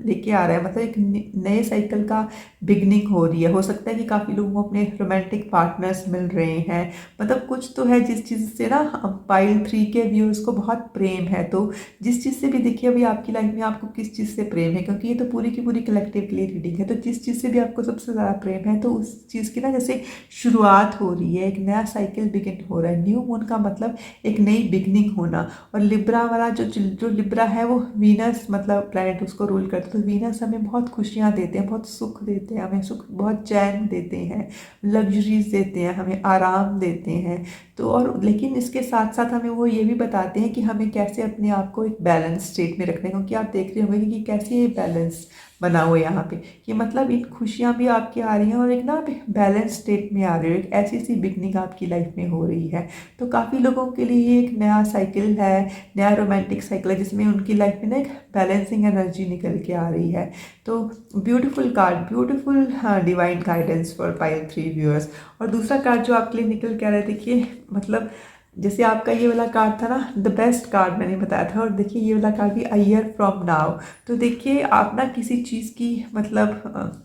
लेके आ रहा है, मतलब एक नए साइकिल का बिगनिंग हो रही है। हो सकता है कि काफ़ी लोगों को अपने रोमांटिक पार्टनर्स मिल रहे हैं, मतलब कुछ तो है जिस चीज़ से ना पाइल 3 के व्यूअर्स को बहुत प्रेम है। तो जिस चीज़ से भी देखिए अभी आपकी लाइफ में आपको किस चीज़ से प्रेम है, क्योंकि ये तो पूरी की पूरी कलेक्टिव के लिए रीडिंग है। तो जिस चीज़ से भी आपको सबसे ज़्यादा प्रेम है तो उस चीज़ की ना जैसे शुरुआत हो रही है, एक नया साइकिल बिगिन हो रहा है। न्यू मून का मतलब एक नई बिगनिंग होना। और लिब्रा वाला जो लिब्रा है वो वीनस मतलब प्लैनेट उसको रूल करता है। तो वीनस हमें बहुत खुशियाँ देते हैं, बहुत सुख देते हैं, हमें सुख बहुत चैन देते हैं, लग्जरीज देते हैं, हमें आराम देते हैं। तो और लेकिन इसके साथ साथ हमें वो ये भी बताते हैं कि हमें कैसे अपने आप को एक बैलेंस स्टेट में रखना है। क्योंकि आप देख रहे होंगे कि कैसे ये बैलेंस बना हुआ है यहाँ पे कि मतलब इन खुशियाँ भी आपकी आ रही हैं और एक ना आप एक बैलेंस स्टेट में आ रहे हो, एक ऐसी सी बिगनिंग आपकी लाइफ में हो रही है। तो काफ़ी लोगों के लिए ये एक नया साइकिल है, नया रोमांटिक साइकिल है जिसमें उनकी लाइफ में ना एक बैलेंसिंग एनर्जी निकल के आ रही है। तो beautiful card, beautiful divine guidance for pile 3 viewers. और दूसरा कार्ड जो आपके लिए निकल के आ रहा है देखिए, मतलब जैसे आपका ये वाला कार्ड था ना द बेस्ट कार्ड मैंने बताया था, और देखिए ये वाला कार्ड भी अ ईयर फ्रॉम नाउ। तो देखिए आप ना किसी चीज़ की मतलब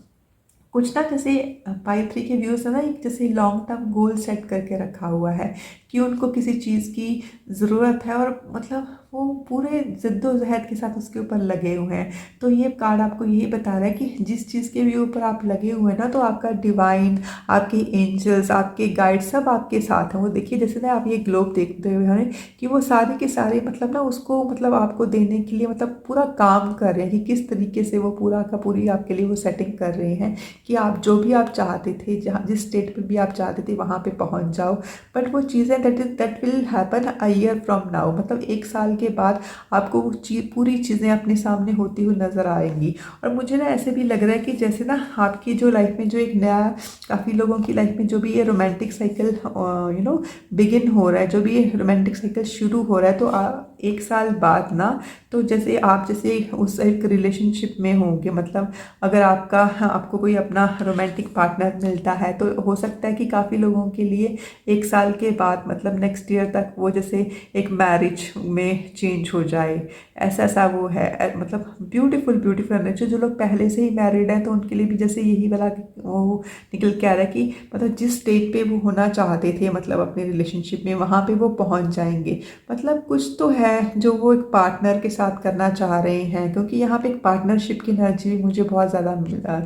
कुछ ना जैसे पाइल 3 के व्यूअर्स है ना एक जैसे लॉन्ग टर्म गोल सेट करके रखा हुआ है कि उनको किसी चीज़ की ज़रूरत है और मतलब वो पूरे जद्दोजहद के साथ उसके ऊपर लगे हुए हैं। तो ये कार्ड आपको यही बता रहा है कि जिस चीज़ के भी ऊपर आप लगे हुए हैं ना तो आपका डिवाइन, आपके एंजल्स, आपके गाइड सब आपके साथ हैं। वो देखिए जैसे ना आप ये ग्लोब देखते हुए हैं कि वो सारे के सारे मतलब ना उसको मतलब आपको देने के लिए मतलब पूरा काम कर रहे हैं कि किस तरीके से वो पूरा का पूरी आपके लिए वो सेटिंग कर रहे हैं कि आप जो भी आप चाहते थे, जहाँ जिस स्टेट पर भी आप चाहते थे वहाँ पे पहुँच जाओ। बट वो चीज़ें that will happen a year from now, मतलब एक साल के बाद आपको वो पूरी चीज़ें अपने सामने होती हुई नज़र आएंगी। और मुझे ना ऐसे भी लग रहा है कि जैसे ना आपकी जो लाइफ में जो एक नया, काफ़ी लोगों की लाइफ में जो भी ये रोमांटिक साइकिल बिगिन हो रहा है, जो भी ये रोमांटिक साइकिल शुरू हो रहा है, तो एक साल बाद ना तो जैसे आप जैसे उस एक रिलेशनशिप में होंगे, मतलब अगर आपको कोई अपना रोमांटिक पार्टनर मिलता है तो हो सकता है कि काफ़ी लोगों के लिए एक साल के बाद मतलब नेक्स्ट ईयर तक वो जैसे एक मैरिज में चेंज हो जाए, ऐसा वो है। मतलब ब्यूटीफुल ब्यूटीफुल एनर्जी। जो लोग पहले से ही मैरिड हैं तो उनके लिए भी जैसे यही वाला वो निकल के आ रहा है कि मतलब जिस स्टेज पे वो होना चाहते थे मतलब अपने रिलेशनशिप में वहाँ पे वो पहुँच जाएंगे। मतलब कुछ तो है है जो वो एक पार्टनर के साथ करना चाह रहे हैं, क्योंकि यहाँ पे एक पार्टनरशिप की एनर्जी भी मुझे बहुत ज़्यादा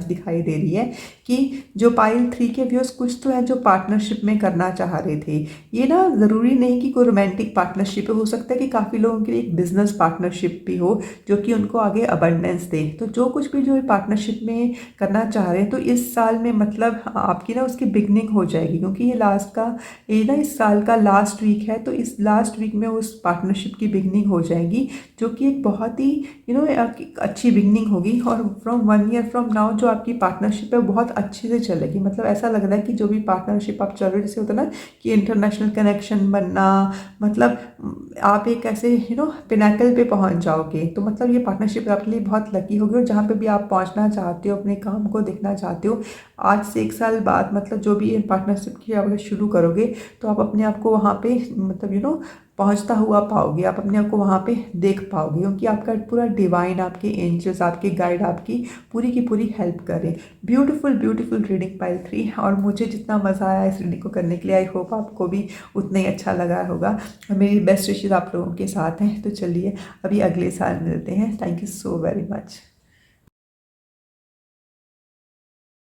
दिखाई दे रही है कि जो पाइल 3 के व्यूअर्स कुछ तो है जो पार्टनरशिप में करना चाह रहे थे। ये ना ज़रूरी नहीं कि कोई रोमांटिक पार्टनरशिप हो सकता है कि काफ़ी लोगों के लिए एक बिजनेस पार्टनरशिप भी हो जो कि उनको आगे अबंडेंस दे। तो जो कुछ भी जो पार्टनरशिप में करना चाह रहे हैं तो इस साल में मतलब आपकी ना उसकी बिगनिंग हो जाएगी, क्योंकि ये ना इस साल का लास्ट वीक है। तो इस लास्ट वीक में उस पार्टनरशिप की बिगनिंग हो जाएगी जो कि एक बहुत ही अच्छी बिगनिंग होगी। और फ्रॉम 1 ईयर फ्रॉम नाउ जो आपकी पार्टनरशिप है बहुत अच्छे से चलेगी। मतलब ऐसा लग रहा है कि जो भी पार्टनरशिप आप चल रहे हो, जैसे होता है ना कि इंटरनेशनल कनेक्शन बनना, मतलब आप एक ऐसे पिनाकल पे पहुंच जाओगे। तो मतलब ये पार्टनरशिप आपके लिए बहुत लकी होगी। और जहाँ पे भी आप पहुंचना चाहते हो, अपने काम को देखना चाहते हो, आज से 1 साल बाद मतलब जो भी ये पार्टनरशिप की आप अगर शुरू करोगे तो आप अपने आप को वहाँ पे मतलब पहुँचता हुआ पाओगे। आप अपने आप को वहाँ पे देख पाओगे, क्योंकि आपका पूरा डिवाइन, आपके एंजल्स, आपके गाइड आपकी पूरी की पूरी हेल्प करें। Beautiful beautiful reading pile 3। और मुझे जितना मज़ा आया इस रीडिंग को करने के लिए, आई होप आपको भी उतना ही अच्छा लगा होगा। और मेरी बेस्ट विशेज़ आप लोगों के साथ हैं। तो चलिए अभी अगले साल मिलते हैं। Thank you so very much.